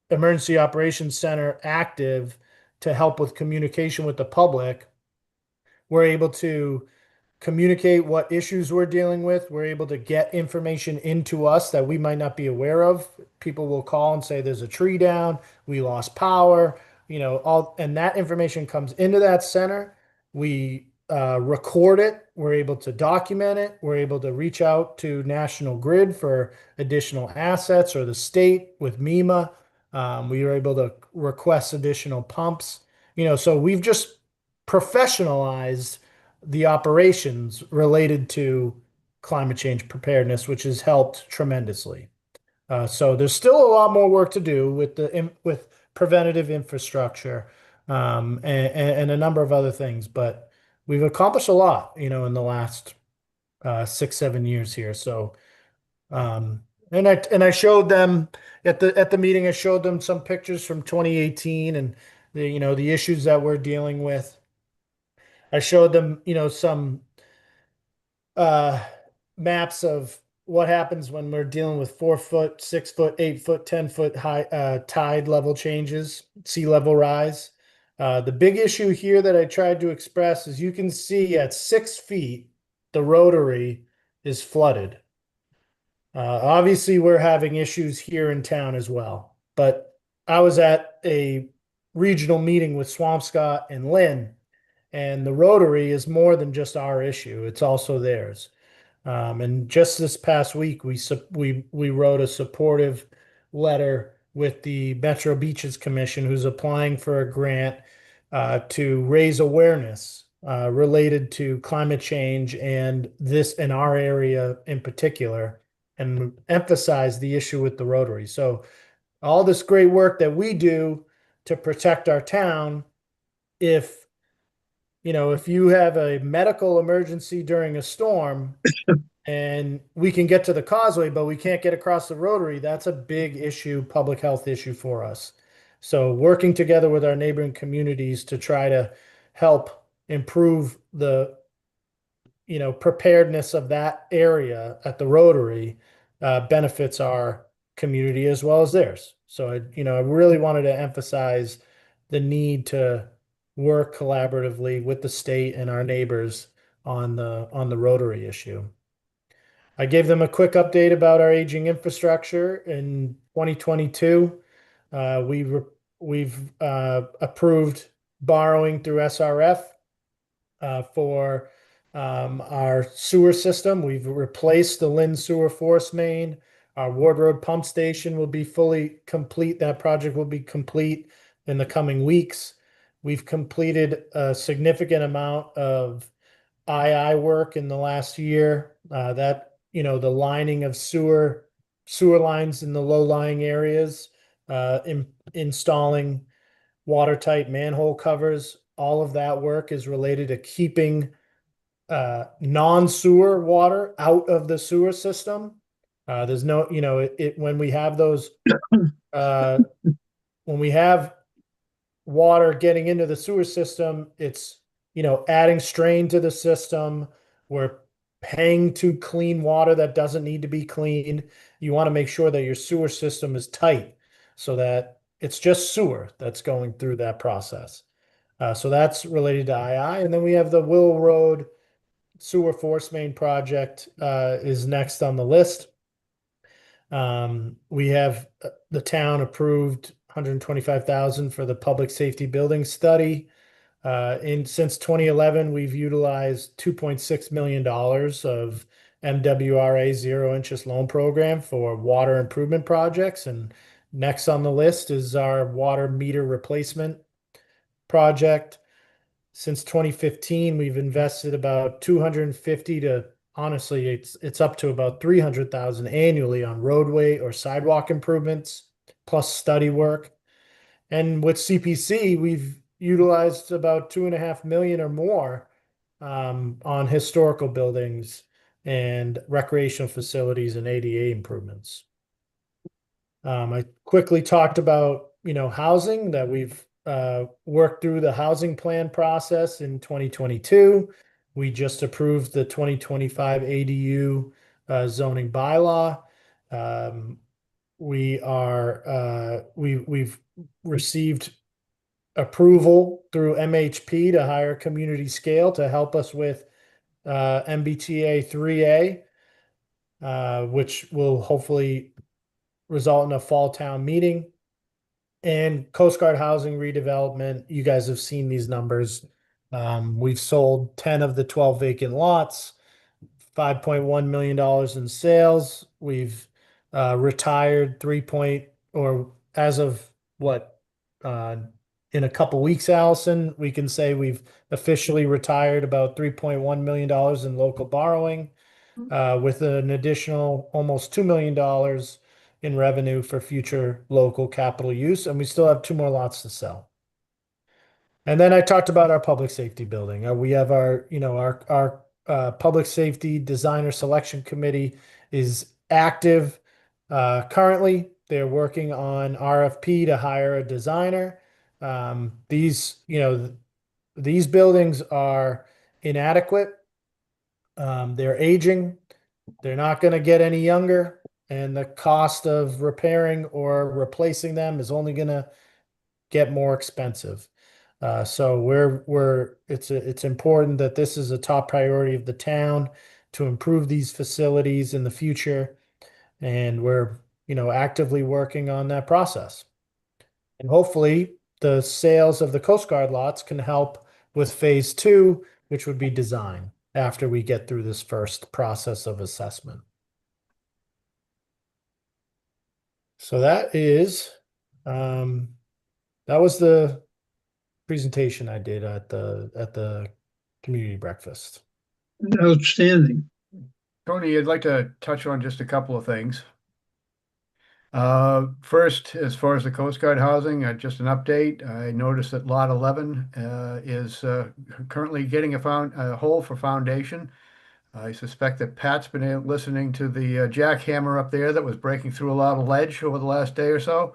emergency operations center active to help with communication with the public, we're able to communicate what issues we're dealing with. We're able to get information into us that we might not be aware of. People will call and say there's a tree down, we lost power, and that information comes into that center. We record it. We're able to document it. We're able to reach out to National Grid for additional assets, or the state with MEMA. We were able to request additional pumps. So we've just professionalized the operations related to climate change preparedness, which has helped tremendously. So there's still a lot more work to do with preventative infrastructure, and a number of other things, but we've accomplished a lot, in the last 6, 7 years here. So, and I showed them at the meeting. I showed them some pictures from 2018 and the issues that we're dealing with. I showed them some uh, maps of what happens when we're dealing with 4 foot, 6 foot, 8 foot, 10 foot high tide level changes, sea level rise. The big issue here that I tried to express is you can see at 6 feet, the rotary is flooded. Obviously, we're having issues here in town as well, but I was at a regional meeting with Swampscott and Lynn, and the rotary is more than just our issue, it's also theirs. And just this past week, we wrote a supportive letter with the Metro Beaches Commission, who's applying for a grant to raise awareness related to climate change and this in our area in particular, and emphasize the issue with the rotary. So all this great work that we do to protect our town, if you have a medical emergency during a storm and we can get to the causeway, but we can't get across the rotary, that's a big issue, public health issue for us. So working together with our neighboring communities to try to help improve the preparedness of that area at the rotary benefits our community as well as theirs. So I really wanted to emphasize the need to work collaboratively with the state and our neighbors on the rotary issue. I gave them a quick update about our aging infrastructure in 2022. We've approved borrowing through SRF for our sewer system. We've replaced the Lynn Sewer Force Main. Our Ward Road Pump Station will be fully complete. That project will be complete in the coming weeks. We've completed a significant amount of II work in the last year. The lining of sewer lines in the low-lying areas, installing watertight manhole covers. All of that work is related to keeping non-sewer water out of the sewer system. There's no, when we have those, when we have water getting into the sewer system, it's, adding strain to the system. We're paying to clean water that doesn't need to be cleaned. You want to make sure that your sewer system is tight so that it's just sewer that's going through that process. So that's related to II. And then we have the Willow Road Sewer Force Main project is next on the list. We have the town approved $125,000 for the public safety building study. Since 2011, we've utilized $2.6 million of MWRA zero interest loan program for water improvement projects. And next on the list is our water meter replacement project. Since 2015, we've invested about 250 to, honestly, it's up to about 300,000 annually on roadway or sidewalk improvements, plus study work. And with CPC, we've utilized about 2.5 million or more on historical buildings and recreational facilities and ADA improvements. I quickly talked about, housing, that we've worked through the housing plan process in 2022. We just approved the 2025 ADU zoning bylaw. We've received approval through MHP to hire Community Scale to help us with MBTA 3A, which will hopefully result in a fall town meeting. And Coast Guard housing redevelopment, you guys have seen these numbers. We've sold 10 of the 12 vacant lots, $5.1 million in sales. We've retired or as of what, in a couple weeks, Allison, we can say we've officially retired about $3.1 million in local borrowing, with an additional almost $2 million in revenue for future local capital use. And we still have 2 more lots to sell. And then I talked about our public safety building. We have our public safety designer selection committee is active. Currently, they're working on RFP to hire a designer. These buildings are inadequate. They're aging. They're not going to get any younger, and the cost of repairing or replacing them is only going to get more expensive. So it's important that this is a top priority of the town to improve these facilities in the future, and we're actively working on that process. And hopefully, the sales of the Coast Guard lots can help with phase 2, which would be design after we get through this first process of assessment. So that was the presentation I did at the community breakfast. Outstanding. Tony, I'd like to touch on just a couple of things. First, as far as the Coast Guard housing, just an update. I noticed that Lot 11 is currently getting a hole for foundation. I suspect that Pat's been listening to the jackhammer up there that was breaking through a lot of ledge over the last day or so.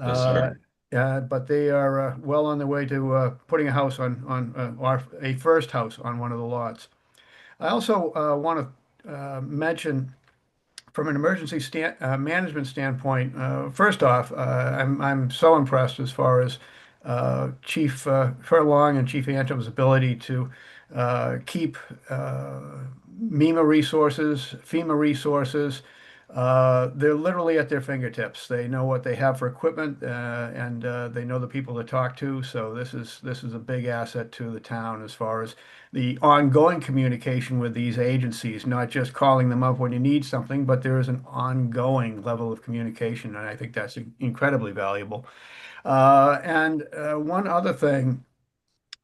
Yes, sir. But they are well on their way to putting a house or a first house on one of the lots. I also want to mention, from an emergency management standpoint, first off, I'm so impressed as far as Chief Furlong and Chief Antom's ability to keep FEMA resources. They're literally at their fingertips. They know what they have for equipment, and they know the people to talk to. So this is a big asset to the town as far as the ongoing communication with these agencies, not just calling them up when you need something, but there is an ongoing level of communication, and I think that's incredibly valuable. And one other thing,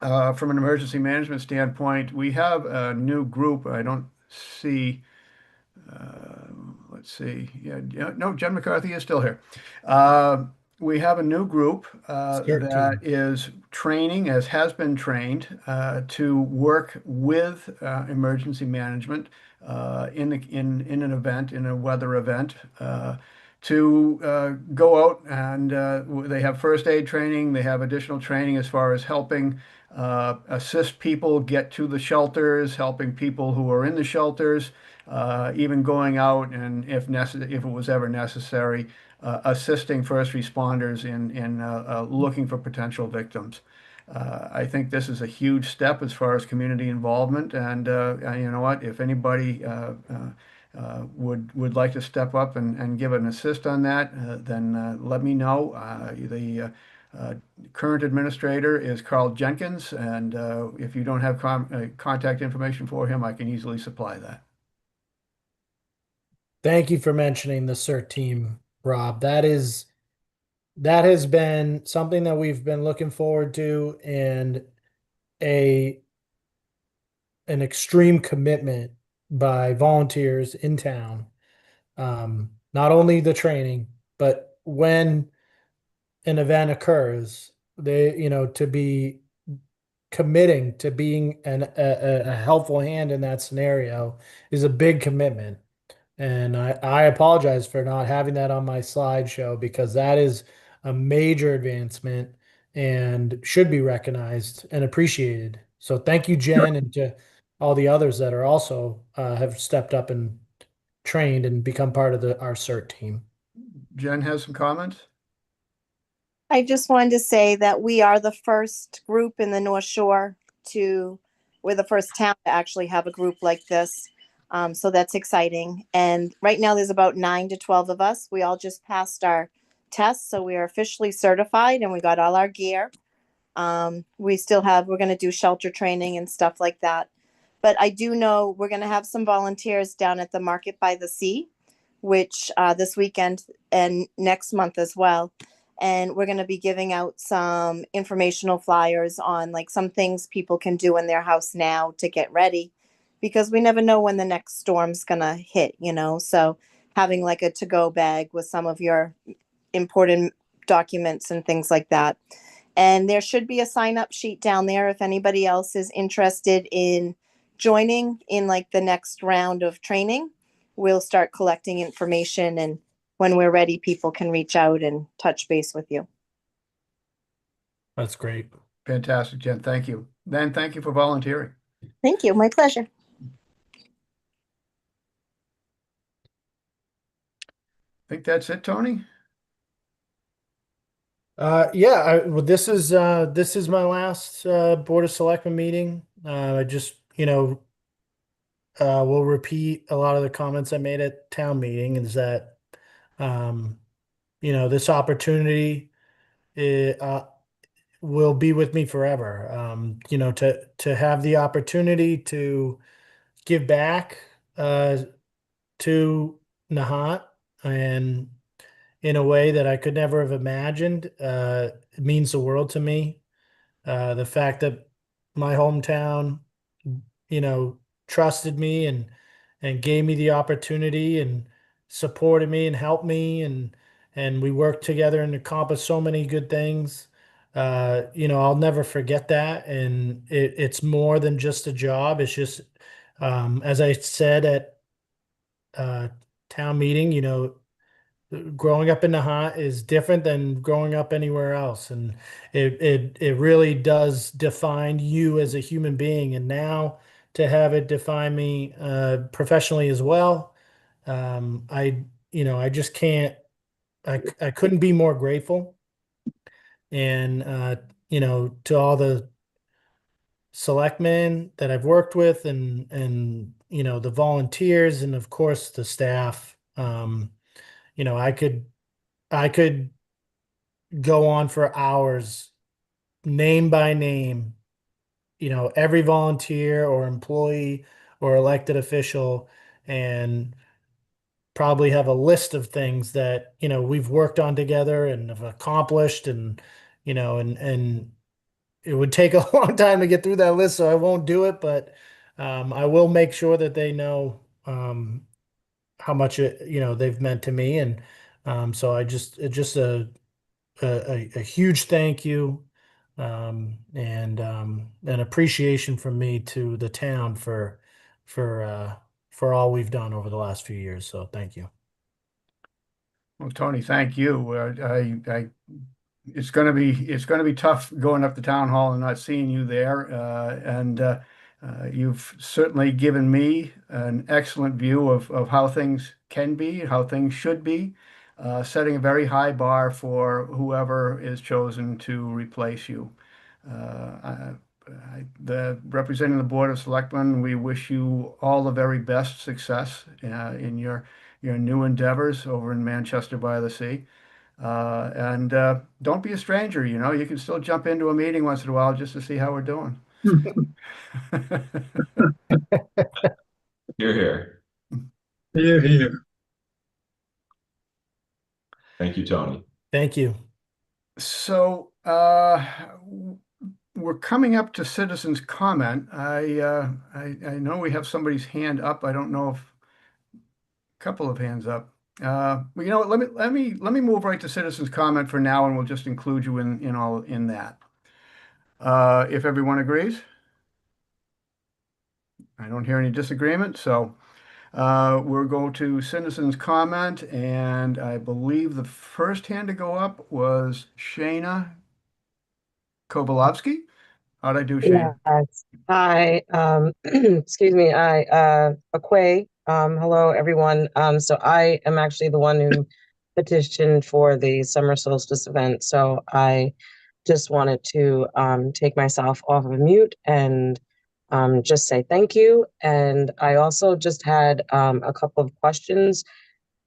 from an emergency management standpoint, we have a new group. I don't see. Let's see. No, Jen McCarthy is still here. We have a new group that is training, as has been trained, to work with emergency management in an event, in a weather event, to go out and they have first aid training. They have additional training as far as helping assist people get to the shelters, helping people who are in the shelters, even going out and if it was ever necessary, assisting first responders in looking for potential victims. I think this is a huge step as far as community involvement, and you know what? If anybody would like to step up and give an assist on that, then let me know. The current administrator is Carl Jenkins, and if you don't have contact information for him, I can easily supply that. Thank you for mentioning the CERT team, Rob. That has been something that we've been looking forward to, and an extreme commitment by volunteers in town. Not only the training, but when an event occurs, to be committing to being a helpful hand in that scenario is a big commitment. And I apologize for not having that on my slideshow, because that is a major advancement and should be recognized and appreciated. So thank you, Jen, and to all the others that are also have stepped up and trained and become part of our CERT team. Jen has some comments. I just wanted to say that we are the first group in the North Shore we're the first town to actually have a group like this. So that's exciting. And right now there's about 9 to 12 of us. We all just passed our tests, so we are officially certified and we got all our gear. We're going to do shelter training and stuff like that. But I do know we're going to have some volunteers down at the Market by the Sea, which this weekend and next month as well. And we're going to be giving out some informational flyers on like some things people can do in their house now to get ready, because we never know when the next storm's going to hit, So having like a to-go bag with some of your important documents and things like that. And there should be a sign-up sheet down there if anybody else is interested in joining in like the next round of training. We'll start collecting information, and when we're ready, people can reach out and touch base with you. That's great. Fantastic, Jen. Thank you. Then thank you for volunteering. Thank you. My pleasure. I think that's it, Tony. Well, this is my last Board of Selectmen meeting. I just, will repeat a lot of the comments I made at town meeting, is that this opportunity will be with me forever. To have the opportunity to give back to Nahant, and in a way that I could never have imagined, it means the world to me. The fact that my hometown, trusted me and gave me the opportunity and supported me and helped me, and we worked together and accomplished so many good things. I'll never forget that. And it's more than just a job. It's just, as I said at town meeting, growing up in Nahant is different than growing up anywhere else, and it really does define you as a human being. And now to have it define me professionally as well, I just can't. I couldn't be more grateful. And to all the selectmen that I've worked with, and the volunteers, and of course the staff. I could go on for hours, name by name, every volunteer or employee or elected official, and probably have a list of things that, we've worked on together and have accomplished, and, and it would take a long time to get through that list, so I won't do it, but I will make sure that they know how much they've meant to me. And so it's just a huge thank you, and an appreciation from me to the town for all we've done over the last few years. So thank you. Well, Tony, thank you. It's going to be tough going up to town hall and not seeing you there. And you've certainly given me an excellent view of how things can be, how things should be, setting a very high bar for whoever is chosen to replace you. Representing the Board of Selectmen, we wish you all the very best success in your new endeavors over in Manchester by the Sea. And don't be a stranger, you can still jump into a meeting once in a while just to see how we're doing. Here, here. Here, here. Thank you, Tony. Thank you. So we're coming up to citizens' comment. I know we have somebody's hand up. I don't know if a couple of hands up. Well, what, let me move right to citizens' comment for now, and we'll just include you in that. If everyone agrees. I don't hear any disagreement, so we'll go to citizens' comment, and I believe the first hand to go up was Shayna Kovalovsky. How'd I do, Shayna? Yes. Hi. Excuse me. Aquay. Hello, everyone. So I am actually the one who petitioned for the summer solstice event. So I just wanted to take myself off of mute and just say thank you. And I also just had a couple of questions.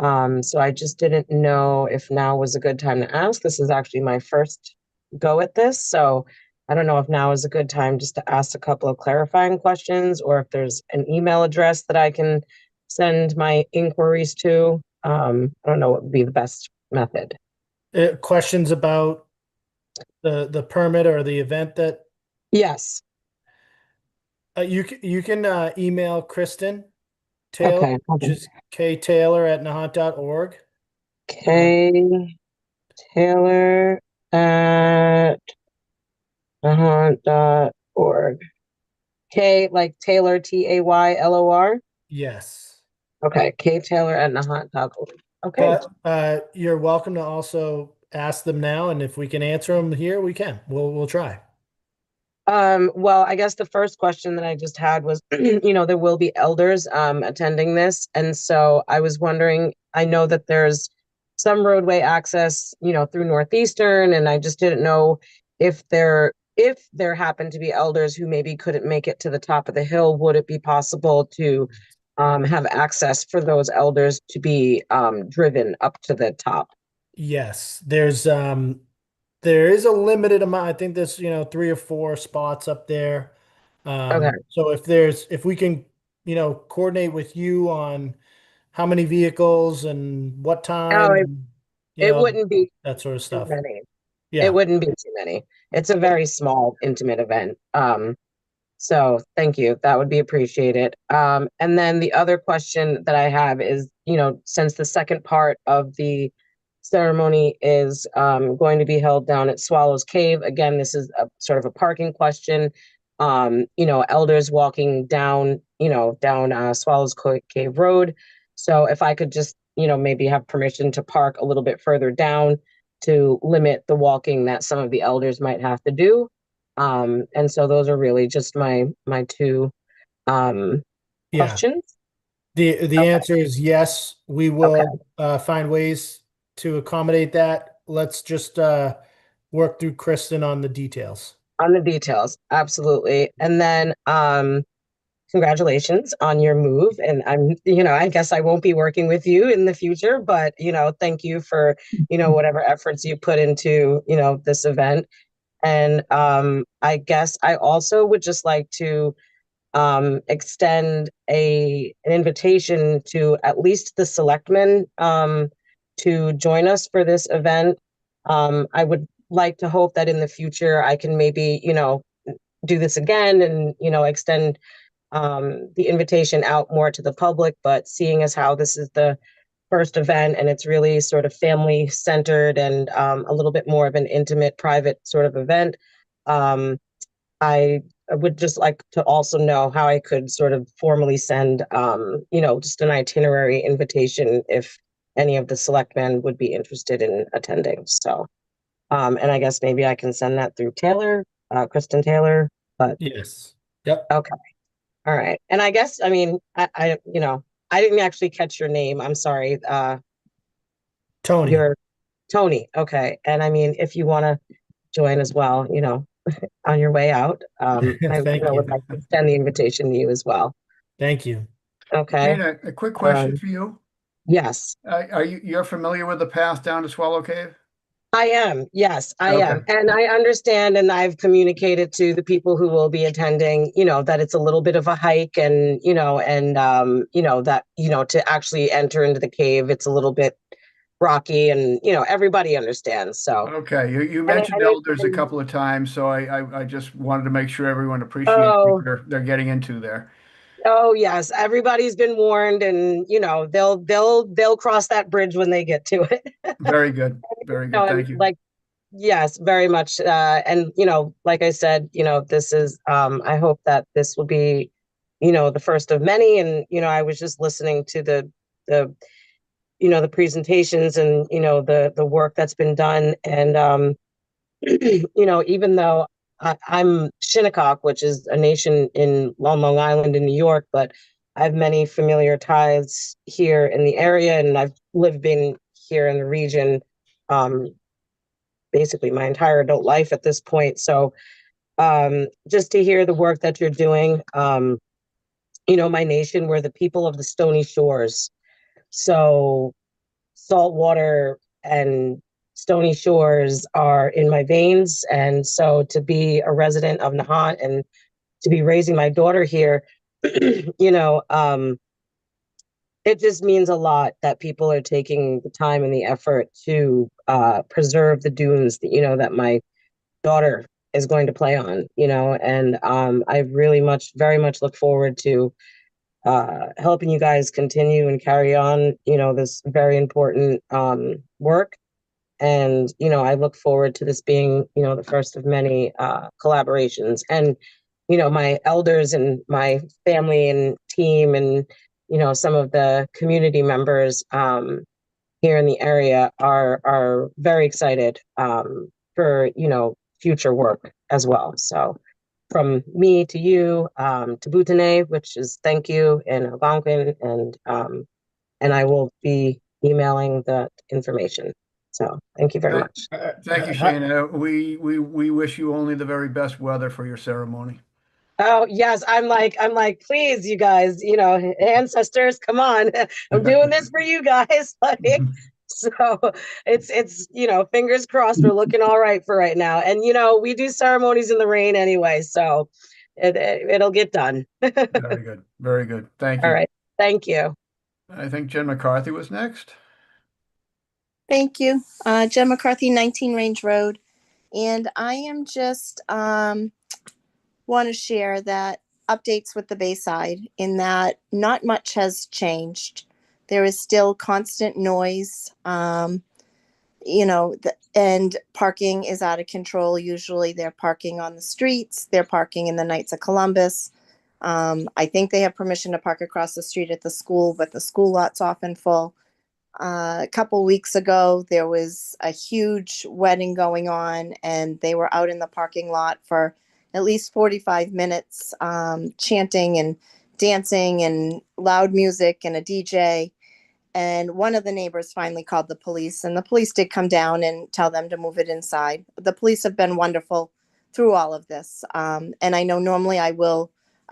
So I just didn't know if now was a good time to ask. This is actually my first go at this. So I don't know if now is a good time just to ask a couple of clarifying questions, or if there's an email address that I can send my inquiries to. I don't know what would be the best method. Questions about the permit or the event that Yes. you can email Kristen Taylor, Okay. which is ktaylor@nahant.org. K Taylor at nahant.org. K like Taylor, Taylor. Yes. Okay. K Taylor at nahant.org. Okay. But you're welcome to also ask them now, and if we can answer them here, we can. We'll try. Well, I guess the first question that I just had was, there will be elders attending this. And so I was wondering, I know that there's some roadway access, through Northeastern, and I just didn't know if there happened to be elders who maybe couldn't make it to the top of the hill, would it be possible to have access for those elders to be driven up to the top? Yes, there is a limited amount. I think there's 3 or 4 spots up there. Okay. So if we can coordinate with you on how many vehicles and what Oh, time, and, it wouldn't be that sort of too stuff. many. It Yeah. wouldn't be too many. It's a very small, intimate event. So thank you. That would be appreciated. And then the other question that I have is, since the second part of the ceremony is going to be held down at Swallows Cave, again, this is a sort of a parking question. Elders walking down, down Cave Road. So if I could just, maybe have permission to park a little bit further down to limit the walking that some of the elders might have to do. And so those are really just my two Yeah. questions. The Okay. answer is yes. We will find ways to accommodate that. Let's just work through Kristen on the details. On the details, absolutely. And then congratulations on your move. And I guess I won't be working with you in the future, but thank you for, whatever efforts you put into, this event. And I guess I also would just like to extend an invitation to at least the selectmen to join us for this event. I would like to hope that in the future I can maybe, do this again and, extend the invitation out more to the public. But seeing as how this is the first event and it's really sort of family centered and a little bit more of an intimate, private sort of event, I would just like to also know how I could sort of formally send, just an itinerary invitation if any of the selectmen would be interested in attending. So, and I guess maybe I can send that through Taylor, Kristen Taylor, but Yes. Yep. okay. All right. And I guess, I mean, I didn't actually catch your name. I'm sorry. Tony. You're Tony. Okay. And I mean, if you want to join as well, on your way out, I Thank you. would like to extend the invitation to you as well. Thank you. Okay. Dana, a quick question for you. Yes, You're familiar with the path down to Swallow Cave? I am. Yes, I am. Okay. And I understand, and I've communicated to the people who will be attending, that it's a little bit of a hike and, that, to actually enter into the cave, it's a little bit rocky and, everybody understands. So, Okay, you And I- mentioned and it- elders a and- couple of times, so I just wanted to make sure everyone appreciates Oh. what they're getting into there. Oh, yes, everybody's been warned and, they'll cross that bridge when they get to it. Very good, very No, good. I'm Thank you. like, yes, very much. And, like I said, this is, I hope that this will be, the first of many. And, I was just listening to the, the presentations and, the work that's been done. And, even though I'm Shinnecock, which is a nation on Long Island in New York, but I have many familiar ties here in the area, and I've been here in the region um, basically my entire adult life at this point. So just to hear the work that you're doing, my nation, we're the people of the stony shores. So saltwater and Stony Shores are in my veins. And so to be a resident of Nahant and to be raising my daughter here, you know, it just means a lot that people are taking the time and the effort to preserve the dunes that, you know, that my daughter is going to play on, you know, and I really very much look forward to helping you guys continue and carry on, you know, this very important work. And, you know, I look forward to this being, you know, the first of many collaborations. And, you know, my elders and my family and team and, you know, some of the community members here in the area are very excited for, you know, future work as well. So from me to you, to Bhutanese, which is thank you, and Algonquin, and I will be emailing that information. So thank you very much. Thank you, Shana. We wish you only the very best weather for your ceremony. Oh yes, I'm like, please, you guys, you know, ancestors, come on. I'm doing this for you guys. Like, so it's, you know, fingers crossed, we're looking all right for right now. And, you know, we do ceremonies in the rain anyway, so it'll get done. Very good. Very good. Thank you. All right. Thank you. I think Jen McCarthy was next. Thank you. Jen McCarthy, 19 Range Road. And I am just want to share that updates with the Bayside in that not much has changed. There is still constant noise. You know, and parking is out of control. Usually they're parking on the streets. They're parking in the Knights of Columbus. I think they have permission to park across the street at the school, but the school lot's often full. A couple weeks ago, there was a huge wedding going on, and they were out in the parking lot for at least 45 minutes, chanting and dancing and loud music and a DJ. And one of the neighbors finally called the police, and the police did come down and tell them to move it inside. The police have been wonderful through all of this. And I know normally I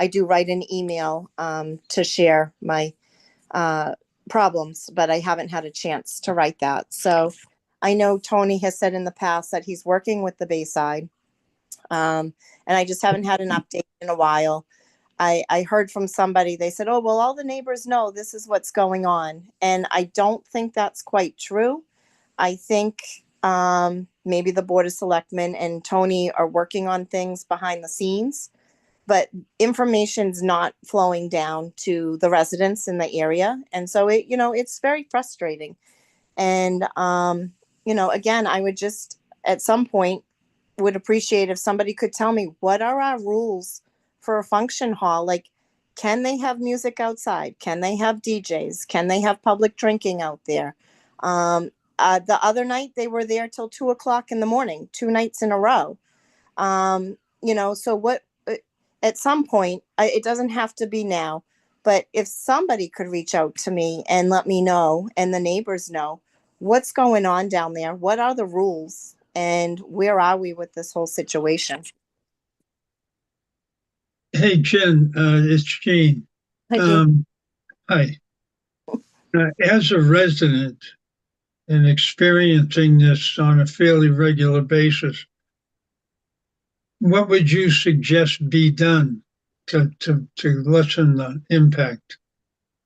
do write an email to share my problems, but I haven't had a chance to write that. So I know Tony has said in the past that he's working with the Bayside. And I just haven't had an update in a while. I heard from somebody, they said, oh, well, all the neighbors know this is what's going on. And I don't think that's quite true. I think maybe the Board of Selectmen and Tony are working on things behind the scenes, but information's not flowing down to the residents in the area. And so it's very frustrating. And, again, I would just at some point would appreciate if somebody could tell me what are our rules for a function hall. Like, can they have music outside? Can they have DJs? Can they have public drinking out there? The other night they were there till 2:00 in the morning, 2 nights in a row. So what, at some point, it doesn't have to be now, but if somebody could reach out to me and let me know, and the neighbors know what's going on down there, what are the rules, and where are we with this whole situation? Hey, Jen, it's Gene. Hi, Jane. Hi. As a resident and experiencing this on a fairly regular basis, what would you suggest be done to lessen the impact?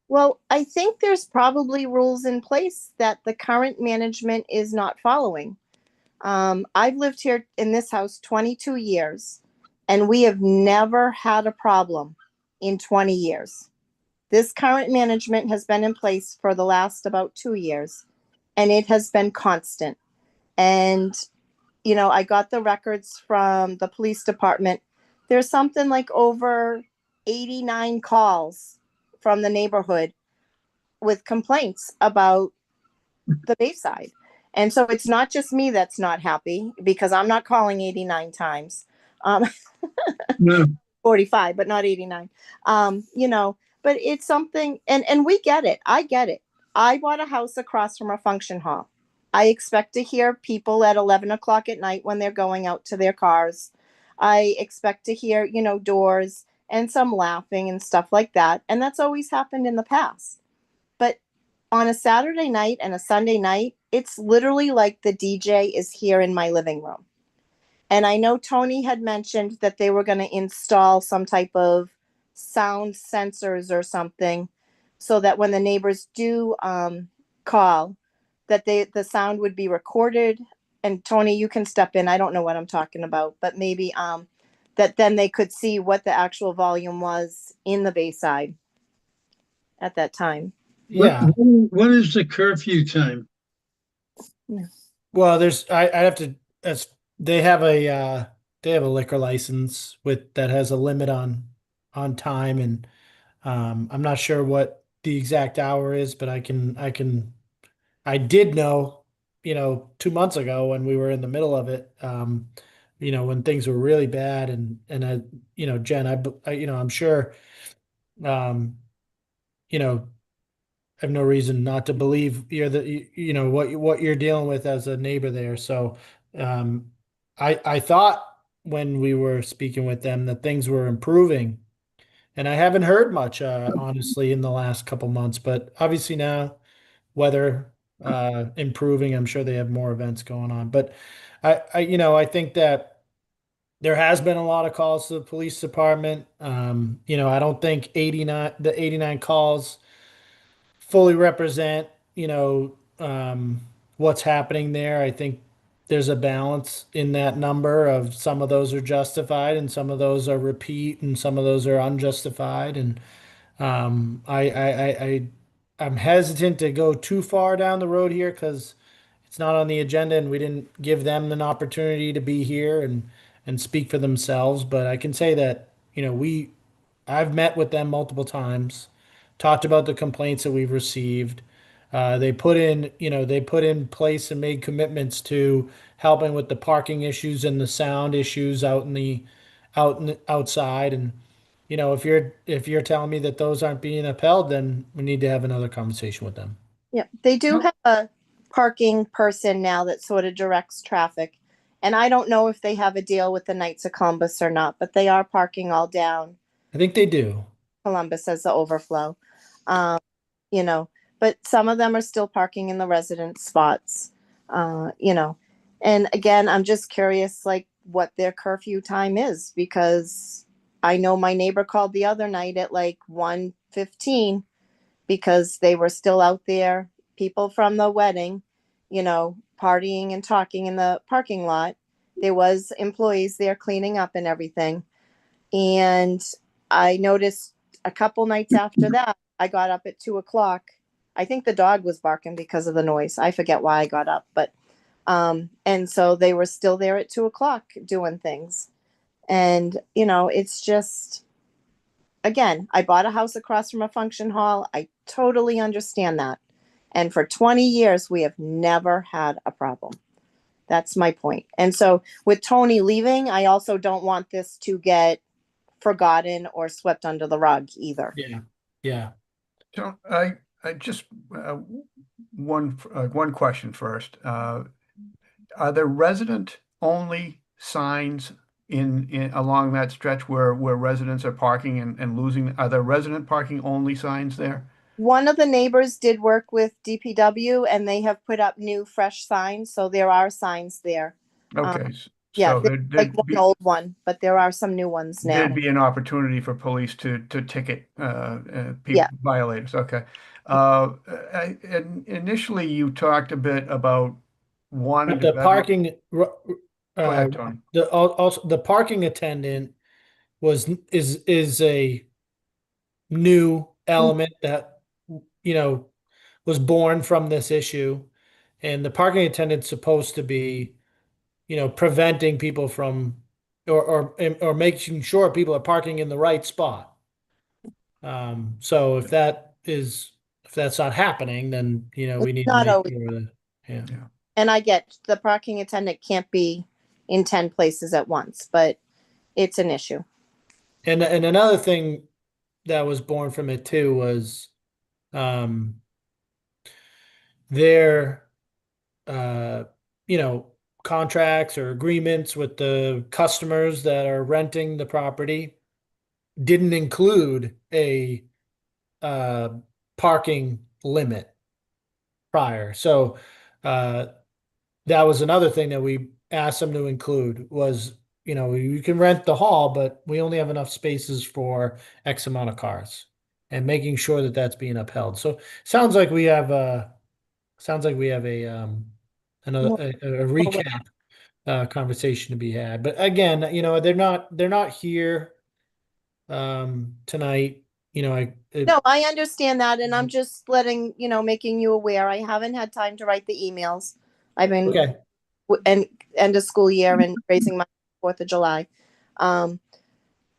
Well, I think there's probably rules in place that the current management is not following. I've lived here in this house 22 years, and we have never had a problem in 20 years. This current management has been in place for the last about 2 years, and it has been constant. And, I got the records from the police department. There's something like over 89 calls from the neighborhood with complaints about the Bayside. And so it's not just me that's not happy, because I'm not calling 89 times. No. 45, but not 89. But it's something, and we get it. I get it. I bought a house across from a function hall. I expect to hear people at 11 o'clock at night when they're going out to their cars. I expect to hear, doors and some laughing and stuff like that. And that's always happened in the past. But on a Saturday night and a Sunday night, it's literally like the DJ is here in my living room. And I know Tony had mentioned that they were going to install some type of sound sensors or something so that when the neighbors do call, that the sound would be recorded. And Tony, you can step in. I don't know what I'm talking about, but maybe that then they could see what the actual volume was in the Bayside at that time. Yeah. What is the curfew time? Well, I have to, as they have a liquor license that has a limit on time, and I'm not sure what the exact hour is, but I did know, 2 months ago when we were in the middle of it, when things were really bad, and I, Jen, I'm sure, um, you know, I have no reason not to believe what you're dealing with as a neighbor there. So, I thought when we were speaking with them that things were improving, and I haven't heard much, honestly, in the last couple months. But obviously now, weather improving, I'm sure they have more events going on. But I think that there has been a lot of calls to the police department. I don't think 89 calls fully represent, what's happening there. I think there's a balance in that number of some of those are justified and some of those are repeat and some of those are unjustified. And I'm hesitant to go too far down the road here because it's not on the agenda and we didn't give them an opportunity to be here and speak for themselves. But I can say that, I've met with them multiple times, talked about the complaints that we've received. They put in place and made commitments to helping with the parking issues and the sound issues outside. And if you're telling me that those aren't being upheld, then we need to have another conversation with them. Yeah, they do have a parking person now that sort of directs traffic. And I don't know if they have a deal with the Knights of Columbus or not, but they are parking all down I think they do. Columbus as the overflow. Um, you know, but some of them are still parking in the resident spots. Uh, you know, and again, I'm just curious, like what their curfew time is, because I know my neighbor called the other night at like 1:15 because they were still out there, people from the wedding, partying and talking in the parking lot. There was employees there cleaning up and everything. And I noticed a couple nights after that, I got up at 2 o'clock. I think the dog was barking because of the noise. I forget why I got up, but and so they were still there at 2 o'clock doing things. And it's just, again, I bought a house across from a function hall. I totally understand that. And for 20 years, we have never had a problem. That's my point. And so with Tony leaving, I also don't want this to get forgotten or swept under the rug either. Yeah. Yeah. So I just one question first. Are there resident only signs in along that stretch where residents are parking and losing? Are there resident parking only signs there? One of the neighbors did work with DPW and they have put up new fresh signs. So there are signs there. Okay. Yeah, So there's like one old one, but there are some new ones now. there'd be an opportunity for police to ticket people, violators. Okay. And initially you talked a bit about wanting But the to parking, Go ahead, Tony. also the parking attendant is a new element that was born from this issue, and the parking attendant's supposed to be preventing people from or making sure people are parking in the right spot. So if that's not happening, then we need to not make always. sure that, yeah. And I get the parking attendant can't be in 10 places at once, but it's an issue. And another thing that was born from it too was their contracts or agreements with the customers that are renting the property didn't include a parking limit. prior. So that was another thing that we asked them to include was, you can rent the hall, but we only have enough spaces for X amount of cars, and making sure that that's being upheld. So sounds like we have a another a recap conversation to be had. But again, they're not here tonight. No, I understand that, and I'm just making you aware. I haven't had time to write the emails. I've been Okay. and end of school year and raising my 4th of July.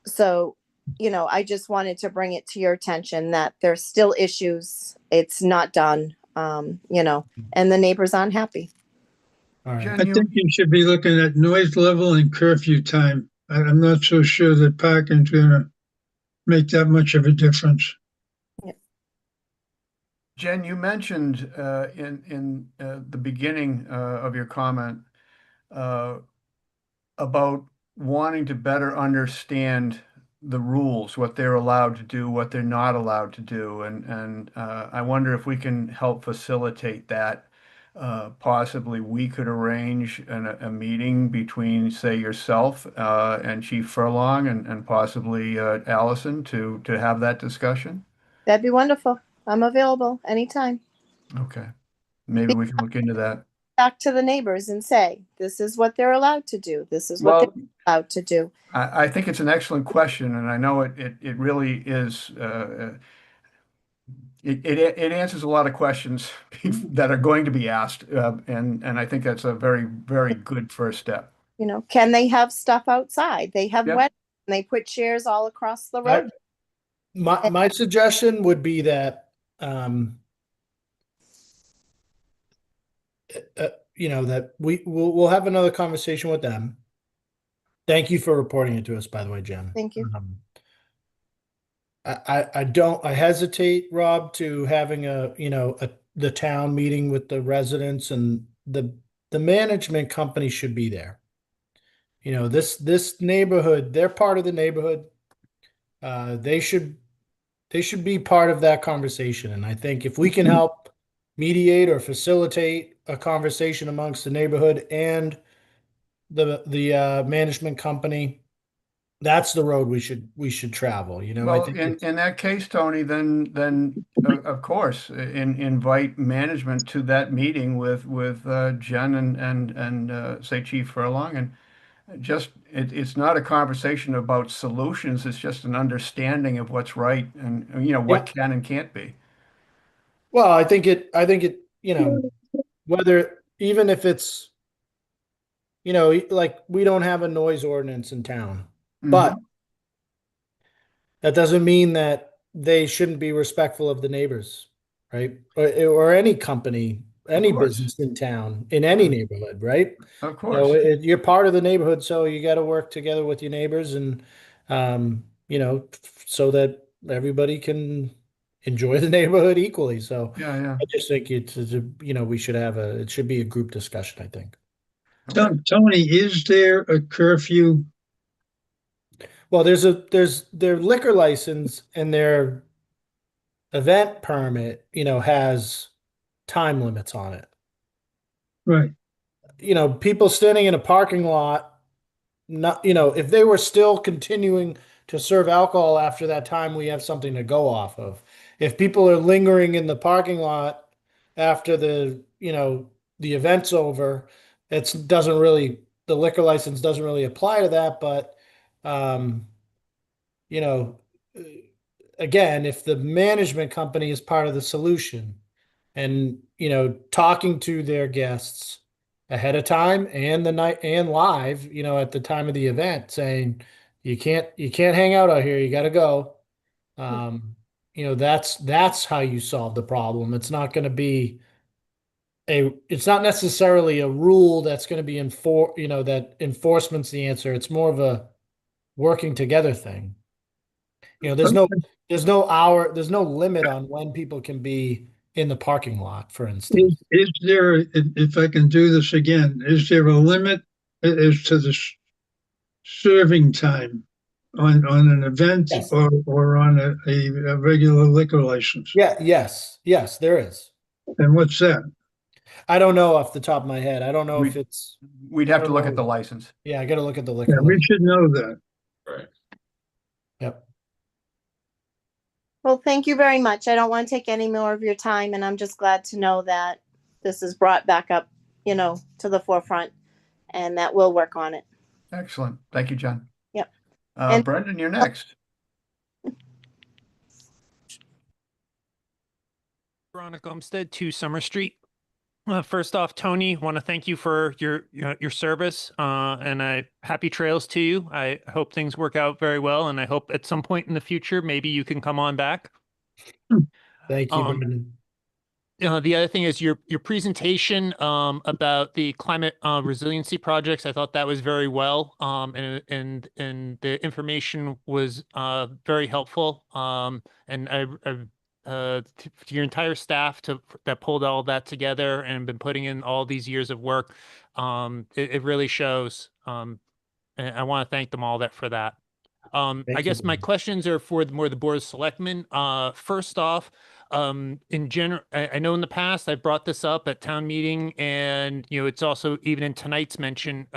So, I just wanted to bring it to your attention that there's still issues. It's not done, and the neighbors aren't happy. All right. Jen, I think you should be looking at noise level and curfew time. I'm not so sure that parking's gonna make that much of a difference. Jen, you mentioned in the beginning of your comment about wanting to better understand the rules, what they're allowed to do, what they're not allowed to do, and I wonder if we can help facilitate that. Possibly we could arrange a meeting between, say, yourself and Chief Furlong and possibly Allison to have that discussion. That'd be wonderful. I'm available anytime. Okay, maybe we can look into that. Back to the neighbors and say, this is what they're allowed to do. This is what Well, they're allowed to do. I think it's an excellent question, and I know it really is. It answers a lot of questions that are going to be asked, and I think that's a very, very good first step. Can they have stuff outside? They have Yep. weddings and they put chairs all across the road. My suggestion would be that that we'll have another conversation with them. Thank you for reporting it to us, by the way, Jen. Thank you. I hesitate, Rob, to having the town meeting with the residents, and the management company should be there. This neighborhood, they're part of the neighborhood. They should be part of that conversation. And I think if we can help mediate or facilitate a conversation amongst the neighborhood and the management company, that's the road we should travel. I Well, think in that case, Tony, then of course, invite management to that meeting with Jen and say Chief Furlong, and just it's not a conversation about solutions. It's just an understanding of what's right and what can and can't be. well, I think it, whether even if it's, like we don't have a noise ordinance in town, but Mhm. that doesn't mean that they shouldn't be respectful of the neighbors, right? Or any company, any course. business in town, in any neighborhood, right? Of course. You're part of the neighborhood, so you got to work together with your neighbors, and so that everybody can enjoy the neighborhood equally. So Yeah. I just think we should have it should be a group discussion, I think. Okay. Tony, is there a curfew? Well, there's their liquor license and their event permit, has time limits on it. Right. People standing in a parking lot, not, if they were still continuing to serve alcohol after that time, we have something to go off of. If people are lingering in the parking lot after the event's over, the liquor license doesn't really apply to that. But, you know, again, if the management company is part of the solution and, talking to their guests ahead of time and the night and live, at the time of the event, saying you can't hang out here, you got to go. That's how you solve the problem. It's not going to be it's not necessarily a rule that's going to be that enforcement's the answer. It's more of a working together thing. There's no limit on when people can be in the parking lot, for instance. Is there, if I can do this again, is there a limit as to the serving time on an event Yes. or on a regular liquor license? Yes, there is. And what's that? I don't know off the top of my head. I don't know if We- it's, We'd I have to don't look at the know. license. Yeah, I gotta look at the Yeah, liquor we license. should know that. Right. Yep. Well, thank you very much. I don't want to take any more of your time, and I'm just glad to know that this is brought back up, to the forefront, and that we'll work on it. Excellent. Thank you, John. Yep. And- Brendan, you're next. Veronica Umstead, 2 Summer Street. First off, Tony, want to thank you for your service, and happy trails to you. I hope things work out very well, and I hope at some point in the future maybe you can come on back. Thank you, Um, Brendan. The other thing is your presentation about the climate resiliency projects. I thought that was very well, and the information was very helpful. And to your entire staff that pulled all that together and been putting in all these years of work, it really shows. And I want to thank them all for that. I Thank you, guess my Brendan. questions are for more the Board of Selectmen. First off, in general, I know in the past I brought this up at town meeting, and it's also even in tonight's meeting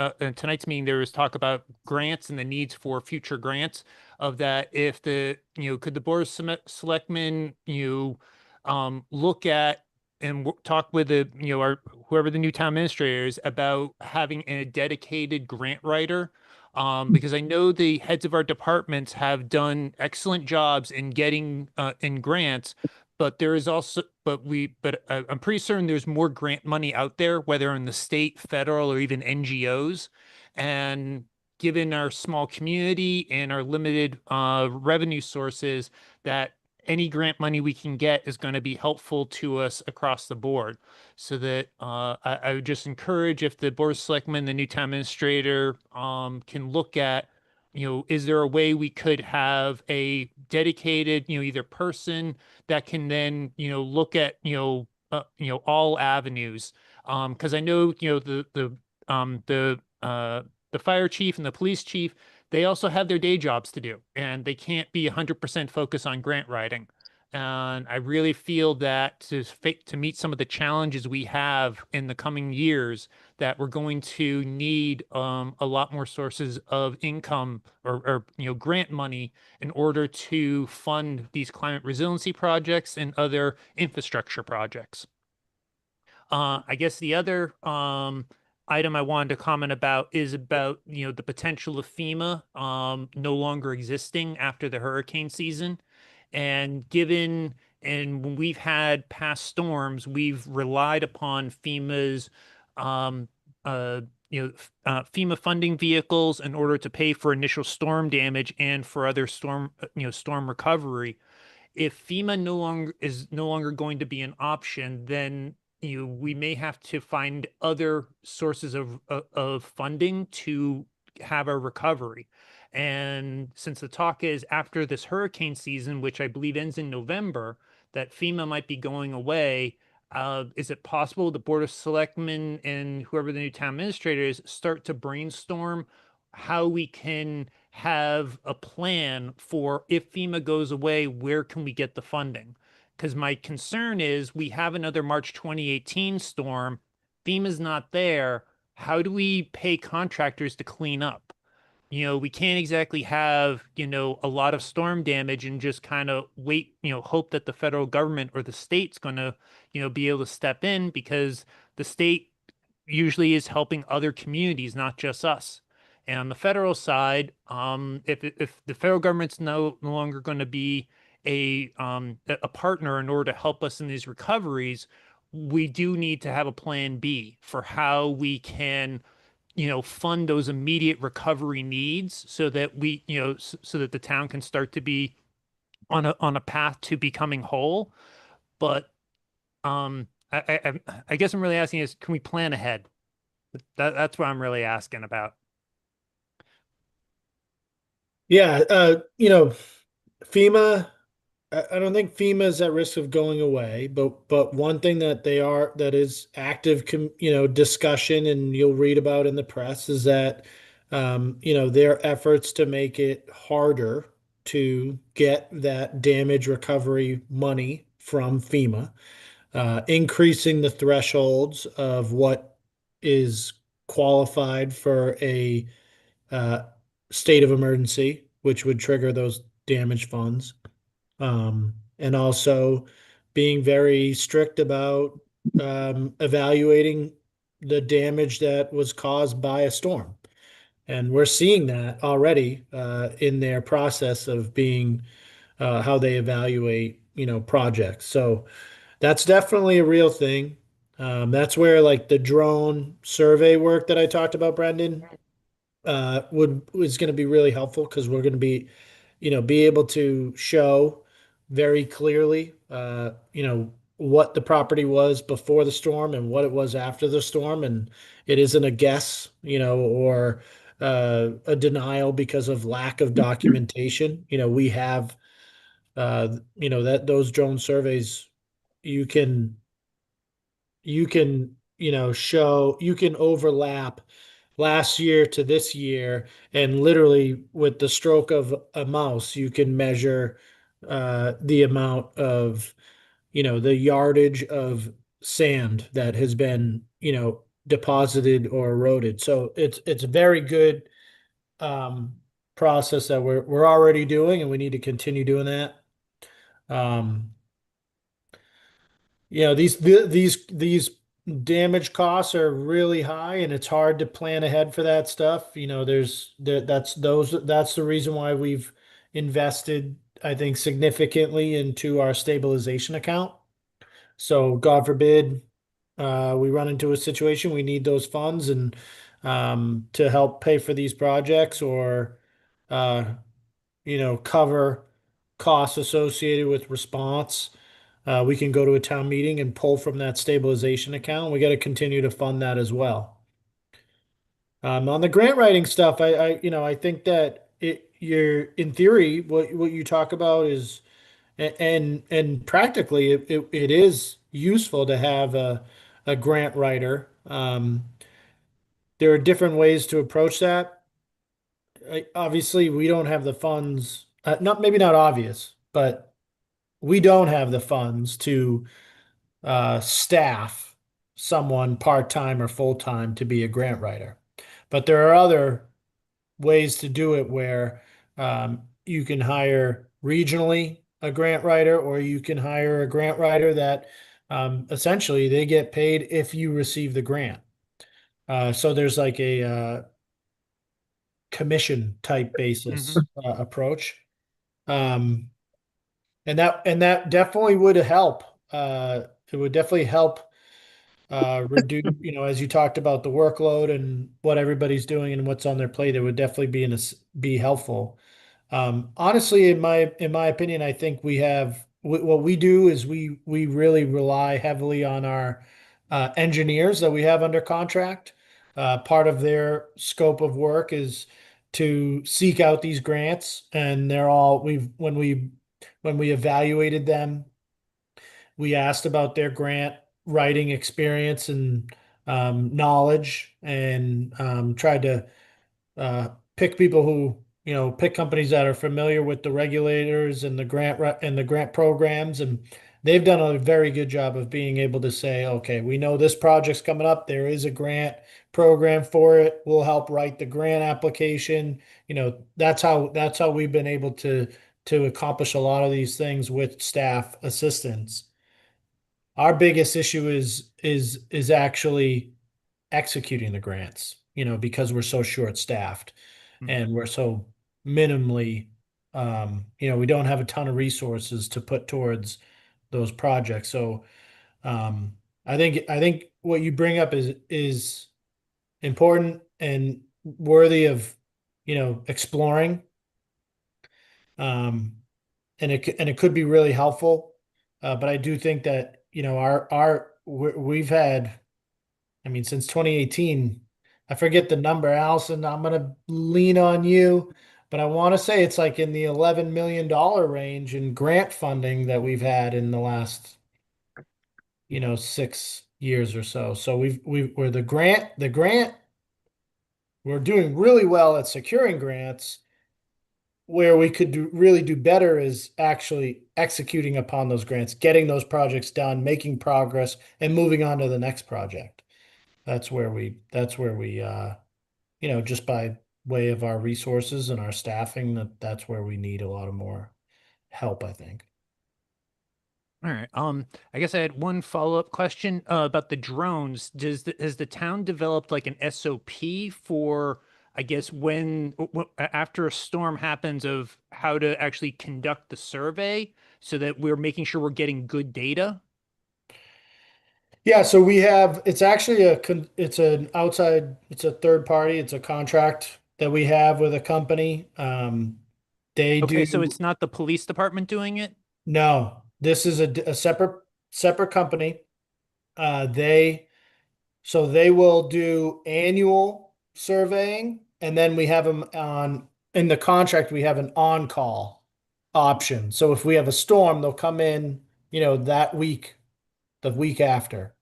there was talk about grants and the needs for future grants. Of that, if could the Board of Selectmen look at and talk with whoever the new town administrator is about having a dedicated grant writer. Because I know the heads of our departments have done excellent jobs in getting in grants, but there is also, I'm pretty certain there's more grant money out there, whether in the state, federal, or even NGOs. And given our small community and our limited revenue sources, that any grant money we can get is going to be helpful to us across the board. So that I would just encourage, if the Board of Selectmen, the new town administrator, can look at, is there a way we could have a dedicated, either person that can then, look at, all avenues. Because I know, the fire chief and the police chief, they also have their day jobs to do, and they can't be 100% focused on grant writing. And I really feel that to meet some of the challenges we have in the coming years, that we're going to need a lot more sources of income or grant money in order to fund these climate resiliency projects and other infrastructure projects. I guess the other item I wanted to comment about is about the potential of FEMA no longer existing after the hurricane season. And when we've had past storms, we've relied upon FEMA's um, uh, FEMA funding vehicles in order to pay for initial storm damage and for other storm recovery. If FEMA is no longer going to be an option, then we may have to find other sources of funding to have a recovery. And since the talk is after this hurricane season, which I believe ends in November, that FEMA might be going away, is it possible the Board of Selectmen and whoever the new town administrator is start to brainstorm how we can have a plan for, if FEMA goes away, where can we get the funding? Because my concern is we have another March 2018 storm, FEMA's not there. How do we pay contractors to clean up? We can't exactly have, a lot of storm damage and just kind of wait, hope that the federal government or the state's going to, be able to step in, because the state usually is helping other communities, not just us. And on the federal side, if the federal government's no longer going to be a partner in order to help us in these recoveries, we do need to have a plan B for how we can, fund those immediate recovery needs, so that so that the town can start to be on a path to becoming whole. But I guess I'm really asking is, can we plan ahead? That's what I'm really asking about. Yeah, FEMA, I don't think FEMA is at risk of going away, but one thing that is active, discussion, and you'll read about in the press, is that their efforts to make it harder to get that damage recovery money from FEMA. increasing the thresholds of what is qualified for a uh, state of emergency, which would trigger those damage funds. And also being very strict about evaluating the damage that was caused by a storm. And we're seeing that already in their process of being how they evaluate, projects. So that's definitely a real thing. That's where like the drone survey work that I talked about, Brendan, would is going to be really helpful because we're going to be able to show very clearly, what the property was before the storm and what it was after the storm, and it isn't a guess, or a denial because of lack of documentation. We have, that those drone surveys, you can show you can overlap last year to this year, and literally with the stroke of a mouse you can measure the amount of the yardage of sand that has been deposited or eroded. So it's a very good um, process that we're already doing, and we need to continue doing that. um, these damage costs are really high, and it's hard to plan ahead for that stuff. That's the reason why we've invested, I think, significantly into our stabilization account. So God forbid we run into a situation, we need those funds and to help pay for these projects, or uh, cover costs associated with response. We can go to a town meeting and pull from that stabilization account. We got to continue to fund that as well. On the grant writing stuff, I think that you're in theory, what you talk about is, and practically, it is useful to have a grant writer. There are different ways to approach that. Obviously, we don't have the funds. Not maybe not obvious, but we don't have the funds to staff someone part-time or full-time to be a grant writer. But there are other ways to do it where you can hire regionally a grant writer, or you can hire a grant writer that essentially they get paid if you receive the grant. So there's like a commission type basis approach. Um, and that definitely would help. It would definitely help reduce, as you talked about the workload and what everybody's doing and what's on their plate. It would definitely be helpful. Honestly, in my opinion, I think what we do is we really rely heavily on our engineers that we have under contract. Part of their scope of work is to seek out these grants, and when we evaluated them, we asked about their grant writing experience and knowledge, and tried to pick people who, pick companies that are familiar with the regulators and the grant programs. And they've done a very good job of being able to say, okay, we know this project's coming up. There is a grant program for it. We'll help write the grant application. That's how we've been able to accomplish a lot of these things with staff assistance. Our biggest issue is actually executing the grants, because we're so short-staffed and we're so minimally, we don't have a ton of resources to put towards those projects. So I think what you bring up is important and worthy of, exploring. And it could be really helpful. But I do think that, we've had, I mean, since 2018, I forget the number, Allison, I'm gonna lean on you, but I want to say it's like in the $11 million range in grant funding that we've had in the last, 6 years or so. So we're the grant, we're doing really well at securing grants. where we could really do better is actually executing upon those grants, getting those projects done, making progress, and moving on to the next project. That's where we, just by way of our resources and our staffing, that's where we need a lot of more help, I think. All right. I guess I had one follow-up question about the drones. Has the town developed like an SOP for, I guess, after a storm happens, of how to actually conduct the survey so that we're making sure we're getting good data? Yeah, so we have, it's actually it's it's a third party, it's a contract that we have with a company. They Okay, do, so it's not the police department doing it? no, this is a separate company. They will do annual surveying, and then we have them in the contract, we have an on-call option. So if we have a storm, they'll come in, that week, the week after.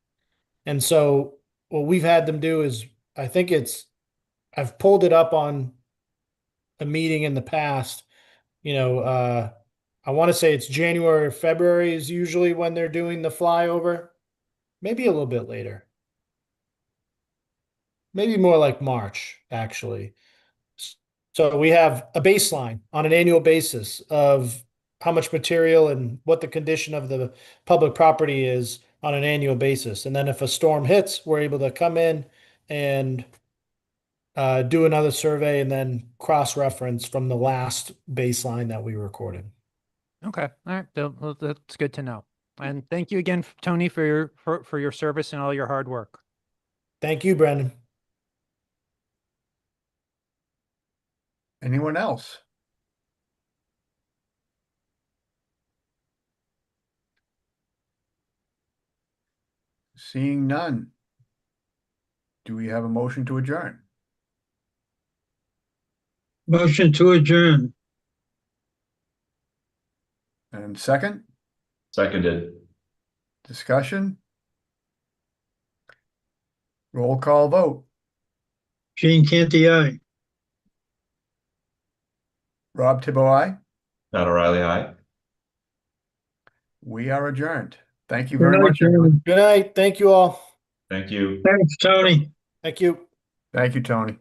And so what we've had them do is, I think I've pulled it up on a meeting in the past, I want to say it's January or February is usually when they're doing the flyover, maybe a little bit later. Maybe more like March, actually. So we have a baseline on an annual basis of how much material and what the condition of the public property is on an annual basis. And then if a storm hits, we're able to come in and do another survey and then cross-reference from the last baseline that we recorded. Okay, all right, well, that's good to know. And thank you again, Tony, for your service and all your hard work. Thank you, Brendan. Anyone else? Seeing none. Do we have a motion to adjourn? Motion to adjourn. And second, Seconded. discussion? Roll call vote. Gene Canty, aye. Rob Tibble, aye. Pat O'Reilly, aye. We are adjourned. Thank you Good very night, much, everyone. Gentlemen. Good night. Thank you all. Thank you. Thanks, Tony. Thank you. Thank you, Tony.